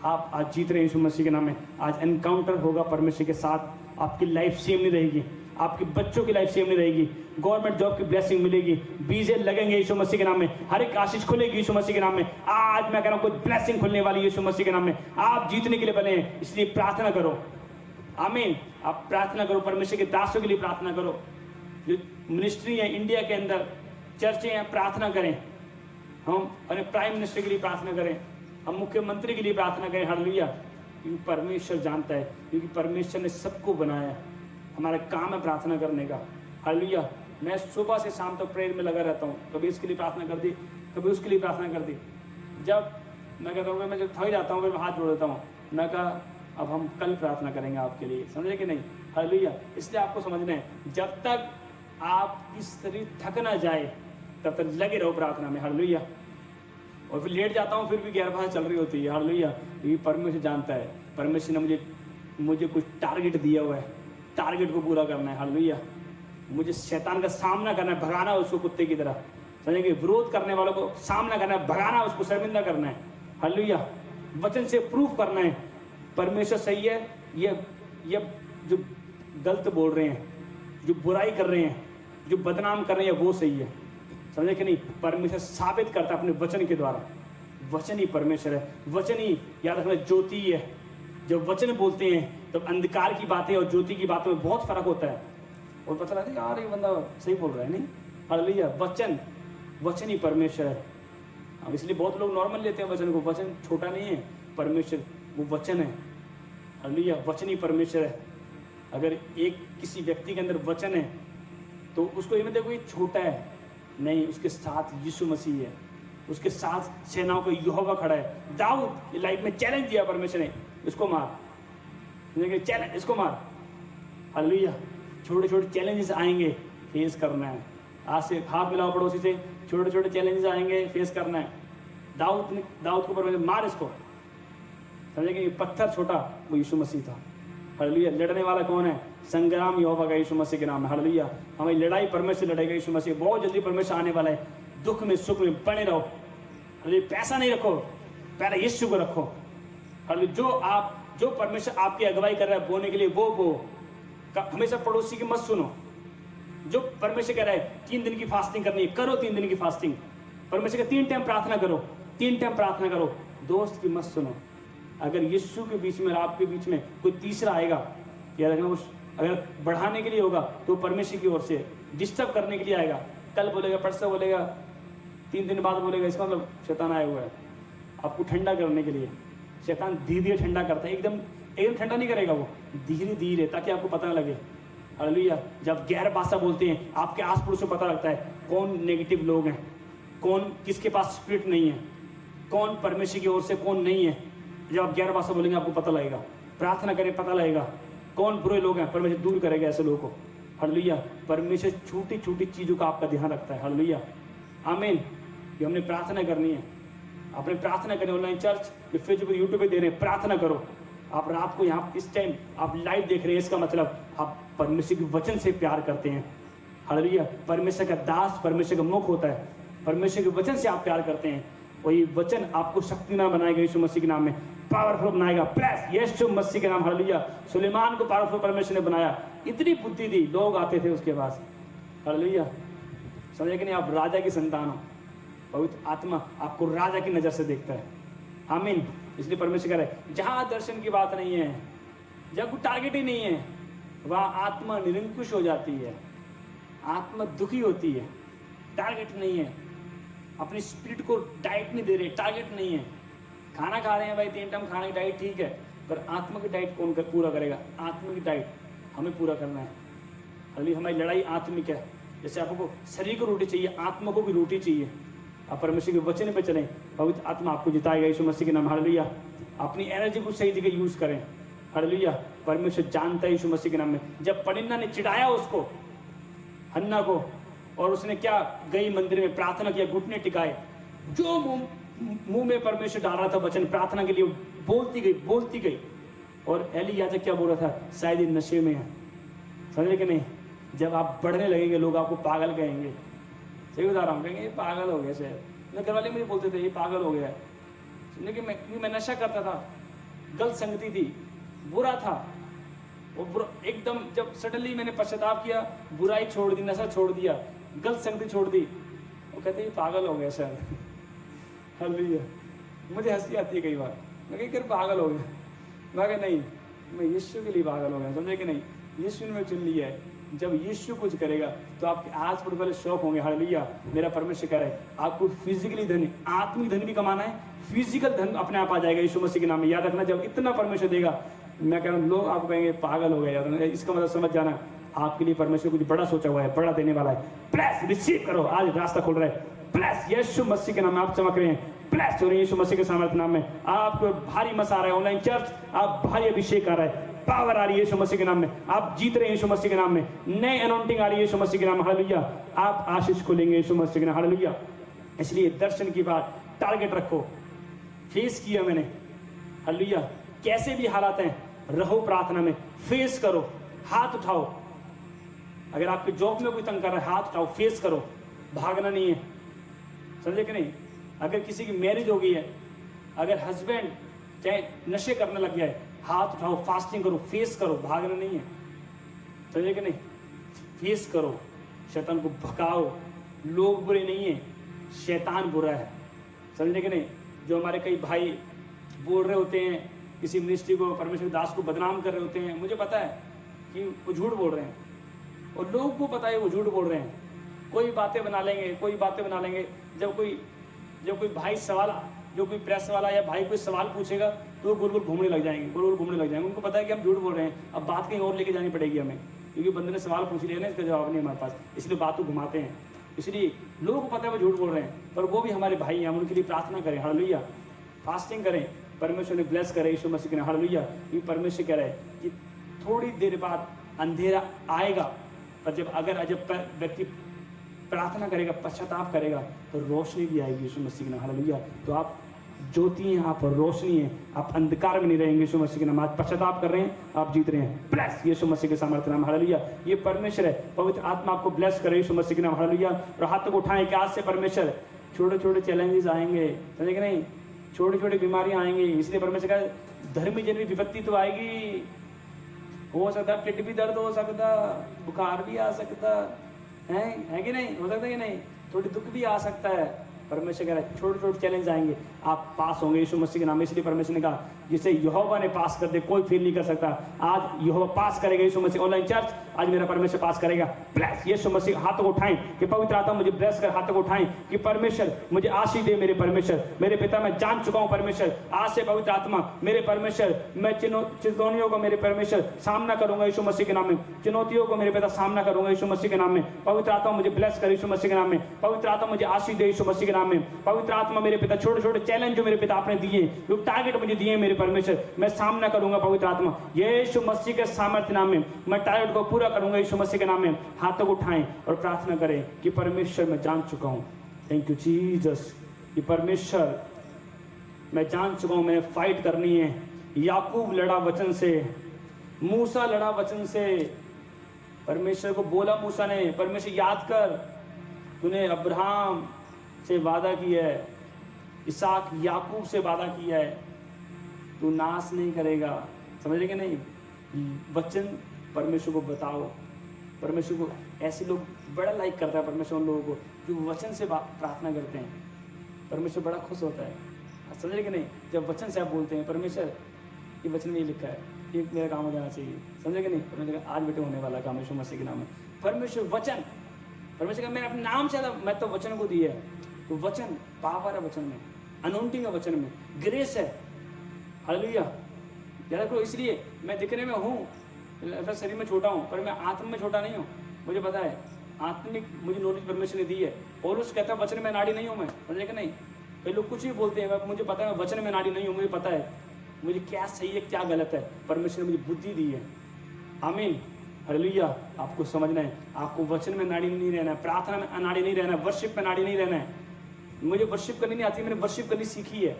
आप आज जीत रहे हैं यीशु मसीह के नाम में। आज एनकाउंटर होगा परमेश्वर के साथ। आपकी लाइफ सेम नहीं रहेगी, आपके बच्चों की लाइफ सेम नहीं रहेगी। गवर्नमेंट जॉब की ब्लेसिंग मिलेगी, बीजे लगेंगे यीशु मसीह के नाम में, हर एक आशीष खुलेगी यीशु मसीह के नाम में। आज मैं कह रहा हूँ कोई ब्लेसिंग खुलने वाली यीशु मसीह के नाम में। आप जीतने के लिए बने हैं, इसलिए प्रार्थना करो। आमीन। आप प्रार्थना करो, परमेश्वर के दासों के लिए प्रार्थना करो। जो मिनिस्ट्री है इंडिया के अंदर, चर्चें हैं, प्रार्थना करें। हम अपने प्राइम मिनिस्टर के लिए प्रार्थना करें, हम मुख्यमंत्री के लिए प्रार्थना करें। हालेलुया। क्योंकि परमेश्वर जानता है, क्योंकि परमेश्वर ने सबको बनाया। हमारा काम है प्रार्थना करने का। हालेलुया। मैं सुबह से शाम तक प्रेयर में लगा रहता हूँ, कभी इसके लिए प्रार्थना कर दी, कभी उसके लिए प्रार्थना कर दी। जब मैं कहता हूँ, मैं जब थक जाता हूँ, फिर मैं हाथ जोड़ देता हूँ, मैं कहा अब हम कल प्रार्थना करेंगे आपके लिए, समझे कि नहीं? हालेलुया। इसलिए आपको समझना है, जब तक आपकी शरीर थक ना जाए तब तक लगे रहो प्रार्थना में। हालेलुया। और फिर लेट जाता हूँ, फिर भी गैरभाषा चल रही होती है। हालेलुया। ये परमेश्वर जानता है, परमेश्वर ने मुझे कुछ टारगेट दिया हुआ है, टारगेट को पूरा करना है। हालेलुया। मुझे शैतान का सामना करना है, भगाना है उसको कुत्ते की तरह, समझेंगे? विरोध करने वालों को सामना करना है, भगाना है, उसको शर्मिंदा करना है। हालेलुया। वचन से प्रूफ करना है परमेश्वर सही है, ये जो गलत बोल रहे हैं, जो बुराई कर रहे हैं, जो बदनाम कर रहे हैं, वो सही है, समझे कि नहीं? परमेश्वर साबित करता है अपने वचन के द्वारा। वचन ही परमेश्वर है, वचन ही, याद रखना, ज्योति है। जब वचन बोलते हैं तब अंधकार की बातें और ज्योति की बातों में बहुत फर्क होता है, और पता लगता है यार ये बंदा सही बोल रहा है, नहीं? हालेलुया। वचन ही परमेश्वर है। अब इसलिए बहुत लोग नॉर्मल लेते हैं वचन को। वचन छोटा नहीं है, परमेश्वर वो वचन है। हालेलुया। वचन ही परमेश्वर है। अगर किसी व्यक्ति के अंदर वचन है तो उसको ये मत देखो ये छोटा है, नहीं, उसके साथ यीशु मसीह है, उसके साथ सेनाओं का यहोवा खड़ा है। दाऊद लाइफ में चैलेंज दिया परमेश्वर ने, इसको मार, चैलेंज, इसको मार। हालेलुया। छोटे छोटे चैलेंजेस आएंगे, फेस करना है। आज से हाथ मिलाओ पड़ोसी से, छोटे छोटे चैलेंजेस आएंगे, फेस करना है। दाऊद को परमेश्वर मार, इसको, समझे कि पत्थर छोटा, वो यीशु मसीह था। हालेलुया। लड़ने वाला कौन है? संग्राम यहोवा का यीशु मसीह के नाम है। हालेलुया। हमारी लड़ाई परमेश्वर लड़ेगा यीशु मसीह। बहुत जल्दी परमेश्वर आने वाला है। दुख में सुख में बने रहो। हालेलुया। पैसा नहीं रखो, पहले यीशु को रखो। हालेलुया। जो परमेश्वर आपकी अगुवाई कर रहा है बोने के लिए, वो हमेशा पड़ोसी की मत सुनो। जो परमेश्वर कह रहा है 3 दिन की फास्टिंग करनी है, करो 3 दिन की फास्टिंग। परमेश्वर का 3 टाइम प्रार्थना करो, 3 टाइम प्रार्थना करो। दोस्त की मत सुनो। अगर यीशु के बीच में और आपके बीच में कोई तीसरा आएगा, याद रखना, अगर बढ़ाने के लिए होगा तो परमेश्वर की ओर से, डिस्टर्ब करने के लिए आएगा। कल बोलेगा, परसों बोलेगा, 3 दिन बाद बोलेगा, इसका मतलब शैतान आया हुआ है आपको ठंडा करने के लिए। शैतान धीरे धीरे ठंडा करता है, एकदम ठंडा नहीं करेगा वो, धीरे धीरे, ताकि आपको पता न लगे। हालेलुया। जब गैर भाषा बोलते हैं, आपके आस पड़ोस में पता लगता है कौन नेगेटिव लोग हैं, कौन किसके पास स्पिरिट नहीं है, कौन परमेश्वर की ओर से कौन नहीं है। जब आप गैर भाषा बोलेंगे आपको पता लगेगा। प्रार्थना करें, पता लगेगा कौन बुरे लोग हैं, परमेश्वर दूर करेगा ऐसे लोगों को। हालेलुया। परमेश्वर छोटी छोटी चीज़ों का आपका ध्यान रखता है। हालेलुया। आमीन। ये हमने प्रार्थना करनी है, आपने प्रार्थना करें। ऑनलाइन चर्च फेसबुक यूट्यूब पे दे रहे हैं, प्रार्थना करो। आप रात को यहाँ इस टाइम आप लाइव देख रहे हैं, इसका मतलब आप परमेश्वर के वचन से प्यार करते हैं। हालेलुया। परमेश्वर का दास परमेश्वर का मुख होता है, परमेश्वर के वचन से आप प्यार करते हैं, और ये वचन आपको शक्तिमान बनाएगा यीशु मसीह के नाम में, पावरफुल बनाएगा। प्रेस यीशु मसीह के नाम। हालेलुया। सुलेमान को पावरफुल परमेश्वर ने बनाया, इतनी बुद्धि दी, लोग आते थे उसके पास। हालेलुया। समझे कि नहीं? आप राजा की संतान हो, पवित्र आत्मा आपको राजा की नजर से देखता है। आमीन। इसलिए परमेश्वर कह रहा है जहाँ दर्शन की बात नहीं है, जब कोई टारगेट ही नहीं है, वहाँ आत्मा निरंकुश हो जाती है, आत्मा दुखी होती है। टारगेट नहीं है, अपनी स्पिरिट को डाइट नहीं दे रहे, टारगेट नहीं है। खाना खा रहे हैं भाई, 3 टाइम खाने की डाइट ठीक है, पर आत्मा की डाइट कौन पूरा करेगा? आत्मा की डाइट हमें पूरा करना है। अभी हमारी लड़ाई आत्मिक है। जैसे आपको शरीर को रोटी चाहिए, आत्मा को भी रोटी चाहिए। आप परमेश्वर के वचन पे चलें, पवित्र आत्मा आपको जिताएगा यीशु मसीह के नाम। हालेलुया। अपनी एनर्जी को सही जगह यूज करें। हालेलुया। परमेश्वर जानता है यीशु मसीह के नाम में। जब पनिन्ना ने चिढ़ाया उसको, हन्ना को, और उसने क्या, गई मंदिर में प्रार्थना किया, घुटने टिकाए, जो मुंह में परमेश्वर डाल रहा था वचन प्रार्थना के लिए, बोलती गई। और एली याजक क्या बोल रहा था? शायद ये नशे में है। समझे कि नहीं? जब आप बढ़ने लगेंगे लोग आपको पागल कहेंगे। सही बता रहा हूँ, कहेंगे ये पागल हो गया। शायद मेरे घर वाले मुझे बोलते थे ये पागल हो गया है, लेकिन मैं नशा करता था, गलत संगति थी, बुरा था। वो एकदम जब सडनली मैंने पश्चाताप किया, बुराई छोड़ दी, नशा छोड़ दिया, गलत संगति छोड़ दी, वो कहते ये पागल हो गया शायद। हालेलुया। मुझे हंसी आती है कई बार, मैं कहीं कर पागल हो गया। मैं कहा नहीं, मैं यीशु के लिए पागल हो गया। समझे कि नहीं? यीशु ने चुन लिया है। जब यीशु कुछ करेगा तो आपके आज पर पहले शौक होंगे। हालेलुया। मेरा परमेश्वर कह रहा है आपको फिजिकली धन, आत्मिक धन भी कमाना है, फिजिकल धन अपने आप आ जाएगा यीशु मसीह के नाम में। याद रखना, जब इतना परमेश्वर देगा, मैं कह रहा हूँ लोग आपको कहेंगे पागल हो गए। याद रखना, इसका मतलब समझ जाना, आपके लिए परमेश्वर कुछ बड़ा सोचा हुआ है, बड़ा देने वाला है। प्लस रिसीव करो, आज रास्ता खुल रहा है। प्लस यीशु मसीह के नाम में आप चमक रहे हैं। प्लस हो रही है यीशु मसीह के सामर्थ्य नाम में। आपको भारी मसा आ रहा है ऑनलाइन चर्च, आप भारी अभिषेक आ रहा है, पावर आ रही है यीशु मसीह के नाम में। आप जीत रहे हैं यीशु मसीह के नाम में। नए अनॉइंटिंग आ रही है यीशु मसीह के नाम में। हालेलुया। आप आशीष को लेंगे यीशु मसीह के नाम। हालेलुया। इसलिए दर्शन की बात, टारगेट रखो। फेस किया मैंने। हालेलुया। कैसे भी हालात हैं, रहो प्रार्थना में, फेस करो, हाथ उठाओ। अगर आपके जॉब में कोई तंग कर रहा है, हाथ उठाओ, फेस करो, भागना नहीं है। समझे कि नहीं? अगर किसी की मैरिज हो गई है, अगर हस्बैंड चाहे नशे करने लग गया है, हाथ उठाओ, फास्टिंग करो, फेस करो, भागना नहीं है। समझे कि नहीं? फेस करो, शैतान को भगाओ। लोग बुरे नहीं है, शैतान बुरा है। समझे कि नहीं? जो हमारे कई भाई बोल रहे होते हैं, किसी मिनिस्ट्री को, परमेश्वर दास को बदनाम कर रहे होते हैं, मुझे पता है कि वो झूठ बोल रहे हैं, और लोगों को पता है वो झूठ बोल रहे हैं। कोई बातें बना लेंगे। जब कोई भाई सवाल, जो कोई प्रेस वाला या भाई कोई सवाल पूछेगा तो वो गोल गोल घूमने लग जाएंगे। उनको पता है कि हम झूठ बोल रहे हैं, अब बात कहीं और लेके जानी पड़ेगी हमें, क्योंकि बंदे ने सवाल पूछ लिया ना, इसका जवाब नहीं हमारे पास, इसलिए बात को घुमाते हैं। इसलिए लोगों को पता है वो झूठ बोल रहे हैं, पर वो भी हमारे भाई हैं, हम उनके लिए प्रार्थना करें। हालेलुया। फास्टिंग करें, परमेश्वर ने ब्लेस करे यीशु मसीह के नाम। हालेलुया। ये परमेश्वर कह रहा है कि थोड़ी देर बाद अंधेरा आएगा, पर जब व्यक्ति प्रार्थना करेगा, पश्चाताप करेगा, तो रोशनी भी आएगी यीशु मसीह के नाम। हालेलुया। तो आप ज्योति हैं, आप रोशनी हैं, आप अंधकार में नहीं रहेंगे यीशु मसीह के नाम। आज पश्चाताप कर रहे हैं, आप जीत रहे हैं। प्लस यीशु मसीह के सामर्थ्य नाम। हालेलुया। ये परमेश्वर है, पवित्र आत्मा आपको ब्लेस करे यीशु मसीह के नाम। हालेलुया। और हाथ को उठाएं कि आज से परमेश्वर, छोटे छोटे चैलेंजेस आएंगे, समझे कि नहीं? छोटी छोटी बीमारियां आएंगी। इसलिए परमेश्वर का धर्मी जन्मी विपत्ति तो आएगी, हो सकता है पेट भी दर्द हो सकता, बुखार भी आ सकता है कि नहीं? हो सकता है कि नहीं? थोड़ी दुख भी आ सकता है। परमेश्वर कह रहा है छोटे छोटे चैलेंज आएंगे, आप पास होंगे यीशु मसीह के नाम में। इसलिए परमेश्वर ने कहा जिसे यहोवा ने पास कर दे कोई फेल नहीं कर सकता। आज यहोवा पास करेगा यीशु मसीह। ऑनलाइन चर्च, आज मेरा परमेश्वर पास करेगा। ब्लेस यीशु मसीह। हाथों को उठाएं कि पवित्र आत्मा मुझे ब्लेस कर। हाथों को उठाएं कि परमेश्वर मुझे आशीष दे। मेरे परमेश्वर, मेरे पिता, मैं जान चुका हूँ परमेश्वर, आज से पवित्र आत्मा मेरे परमेश्वर, मैं चुनौतियों का मेरे परमेश्वर सामना करूंगा यीशु मसीह के नाम में। चुनौतियों को मेरे पिता सामना करूंगा यीशु मसीह के नाम में। पवित्र आत्मा मुझे ब्लेस कर यीशु मसीह के नाम में। पवित्र आत्मा मुझे आशीष दे यीशु मसीह के नाम में। पवित्र आत्मा मेरे पिता, छोटे छोटे चैलेंज जो मेरे पिता आपने दिए, जो टारगेट मुझे दिए मेरे परमेश्वर, मैं सामना करूंगा पवित्र आत्मा यीशु मसीह के सामर्थ्य नाम में। मैं टारगेट को पूरा करूंगा यीशु मसीह के नाम में। हाथों को उठाएं और प्रार्थना करें कि परमेश्वर मैं जान चुका हूं, थैंक यू जीसस, कि परमेश्वर मैं जान चुका हूं, मैंने फाइट करनी है। याकूब लड़ा वचन से, मूसा लड़ा वचन से। परमेश्वर को बोला मूसा ने, परमेश्वर याद कर, तूने अब्राहम से वादा किया है, इसहाक याकूब से वादा किया है, तू नाश नहीं करेगा। समझे कि नहीं? वचन परमेश्वर को बताओ। परमेश्वर को ऐसे लोग बड़ा लाइक करता है परमेश्वर, उन लोगों को जो वचन से प्रार्थना करते हैं, परमेश्वर बड़ा खुश होता है। समझ रहे कि नहीं? जब वचन से आप बोलते हैं परमेश्वर ये वचन में ये लिखा है, ये मेरा काम हो जाना चाहिए, समझे कि नहीं? परमेश्वर आज बेटे होने वाला काम यीशु मसीह के नाम में। परमेश्वर वचन, परमेश्वर का मैंने अपने नाम से मैं तो वचन को दिया है, तो वचन पावर है, वचन में अनॉइंटिंग है, वचन में ग्रेस है। हालेलुया। याद रखो, इसलिए मैं दिखने में हूँ, शरीर में छोटा हूँ, पर मैं आत्मा में छोटा नहीं हूँ। मुझे पता है आत्मिक मुझे नॉलेज परमेश्वर ने दी है। और उस कहता है वचन में नाड़ी नहीं हूँ मैं, समझे कि नहीं? कई लोग कुछ भी बोलते हैं, मुझे पता है मैं वचन में नाड़ी नहीं हूँ, मुझे पता है मुझे क्या सही है क्या गलत है। परमेश्वर ने मुझे बुद्धि दी है। आमीन, हालेलुया। आपको समझना है, आपको वचन में नाड़ी नहीं रहना है, प्रार्थना में नाड़ी नहीं रहना है, वर्शिप में नाड़ी नहीं रहना है। मुझे वर्शिप करनी नहीं आती, मैंने वर्शिप करनी सीखी है।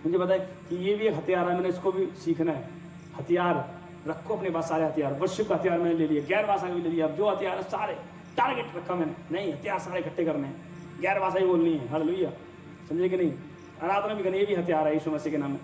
मुझे पता है कि ये भी एक हथियार है, मैंने इसको भी सीखना है। हथियार रखो अपने पास, सारे हथियार। वर्शिप का हथियार मैंने ले लिया, गैर भाषा भी ले लिया। अब जो हथियार है सारे टारगेट रखा मैंने, नहीं हथियार सारे इकट्ठे करने हैं, गैर भाषा ही बोलनी है। हालेलुया, समझे कि नहीं? आराधना भी करनी, ये भी हथियार है यीशु मसीह के नाम में।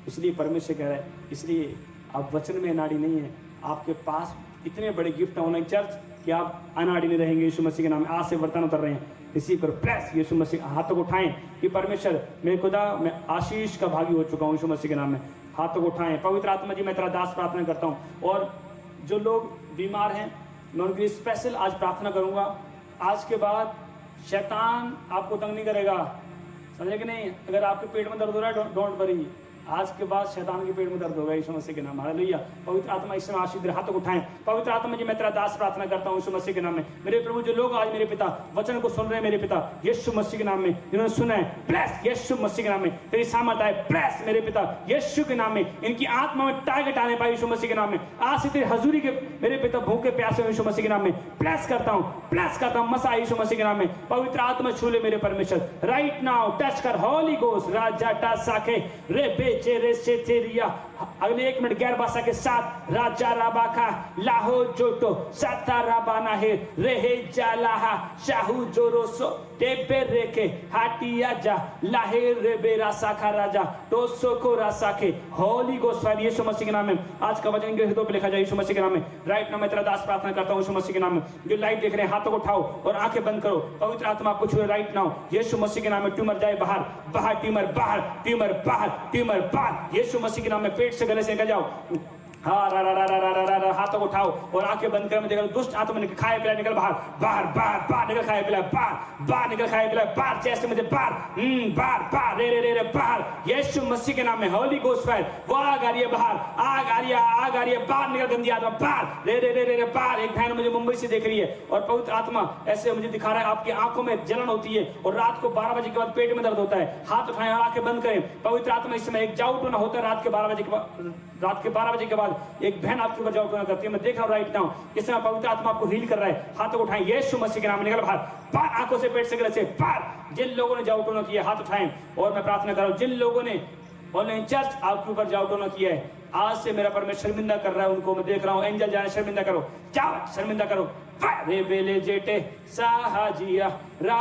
इसलिए परमेश्वर कह रहा है, इसलिए आप वचन में अनाड़ी नहीं है। आपके पास इतने बड़े गिफ्ट होने चर्च कि आप अनाड़ी नहीं रहेंगे यीशु मसीह के नाम में। आज से बर्तन उतर रहे हैं, इसी पर प्रेस यीशु मसीह। हाथों को उठाएं कि परमेश्वर मेरे खुदा मैं आशीष का भागी हो चुका हूँ यीशु मसीह के नाम में। हाथों को उठाएं। पवित्र आत्मा जी मैं तेरा दास प्रार्थना करता हूँ, और जो लोग बीमार हैं मैं उनके लिए स्पेशल आज प्रार्थना करूँगा। आज के बाद शैतान आपको तंग नहीं करेगा, समझे कि नहीं? अगर आपके पेट में दर्द हो रहा है, डोंट वरी, आज के बाद शैतान के पेट में दर्द होगा यीशु मसीह के नाम। हालेलुया। पवित्र आत्मा इस समय आशीष दे। हाथों को उठाएं। पवित्र आत्मा जी मैं तेरा दास प्रार्थना करता हूँ यीशु मसीह के नाम में। मेरे प्रभु, जो लोग आज मेरे पिता वचन को सुन रहे हैं, मेरे पिता यीशु मसीह के नाम में, जिन्होंने सुना है, ब्लेस यीशु मसीह के नाम में। तेरी सामर्थ आए, ब्लेस मेरे पिता यीशु के नाम में। इनकी आत्मा में टारगेट आने पाए यीशु मसीह के नाम में। आज से तेरी हजूरी के मेरे पिता भूखे प्यासे हो यीशु मसीह के नाम में। ब्लेस करता हूँ, ब्लेस करता हूँ मसा यीशु मसीह के नाम में। पवित्र आत्मा छू ले मेरे परमेश्वर, राइट नाउ टच कर। होली गोस्ट राजा टा साखे रे बेचे रे से अगले 1 मिनट गैर भाषा के साथ राजा राबाखा लाहो जोटो साता राबाना है रेहे जालाहा शाहू जोरोसो टेबे रेके हाटिया जा लाहे रेबे रासाखा राजा टोसो को रासाखे। होली गोस्ट यीशु मसीह के नाम में आज का वचन इनके हृदयों पे लिखा जाए यीशु मसीह के नाम में। राइट नाउ मैं तेरा दास प्रार्थना करता हूँ यीशु मसीह के नाम में। जो लाइव देख रहे हैं हाथों को उठाओ और आंखें बंद करो। पवित्र आत्मा आपको छुए राइट नाउ यीशु मसीह के नाम में। ट्यूमर जाए बाहर, बाहर ट्यूमर, बाहर ट्यूमर, बाहर ट्यूमर, बाहर यीशु मसीह के नाम में। पेट से गले से निकल जाओ। हाँ रा रा रा रा रा रा रा हाथों को उठाओ और आंखें बंद कर। मैं देखा दुष्ट आत्मा निकल, खाए पिला निकल बाहर, बाहर बाहर बाहर निकल, खाए पिला बाहर, बाहर निकल, खाए पिला बाहर, चेस्ट में बाहर, बाहर बाहर रे रे रे रे बाहर यीशु मसीह के नाम में। होली गोस्ट फायर, वो आग आ रही है बाहर, आग आ रही है, आग आ रही है, बाहर निकल गंदी आत्मा बाहर, रे रे रे रे रे बाहर। एक बहन मुझे मुंबई से देख रही है और पवित्र आत्मा ऐसे मुझे दिखा रहा है आपकी आंखों में जलन होती है और रात को 12 बजे के बाद पेट में दर्द होता है। हाथ उठाएं और आंखें बंद करें। पवित्र आत्मा इस समय एक जाऊट होना होता है रात के 12 बजे के बाद, रात के 12 बजे के बाद एक बहन आपके ऊपर जाऊट होना करती है। मैं देख रहा हूँ राइट नाउ इस समय पवित्र आत्मा आपको हील कर रहा है। हाथों को उठाएं यीशु मसीह के नाम में। निकल बाहर, बाहर आंखों से, पेट से, गले से बाहर। जिन लोगों ने जाऊट होना किया हाथ उठाएं और मैं प्रार्थना कर रहा हूँ। जिन लोगों ने ऑनलाइन चर्च आपके ऊपर जाऊट होना किया है, आज से मेरा परमेश्वर शर्मिंदा कर रहा है उनको। मैं देख रहा हूँ एंजल जाने शर्मिंदा करो, जाओ शर्मिंदा करो। रे बेले जेटे साहा जिया।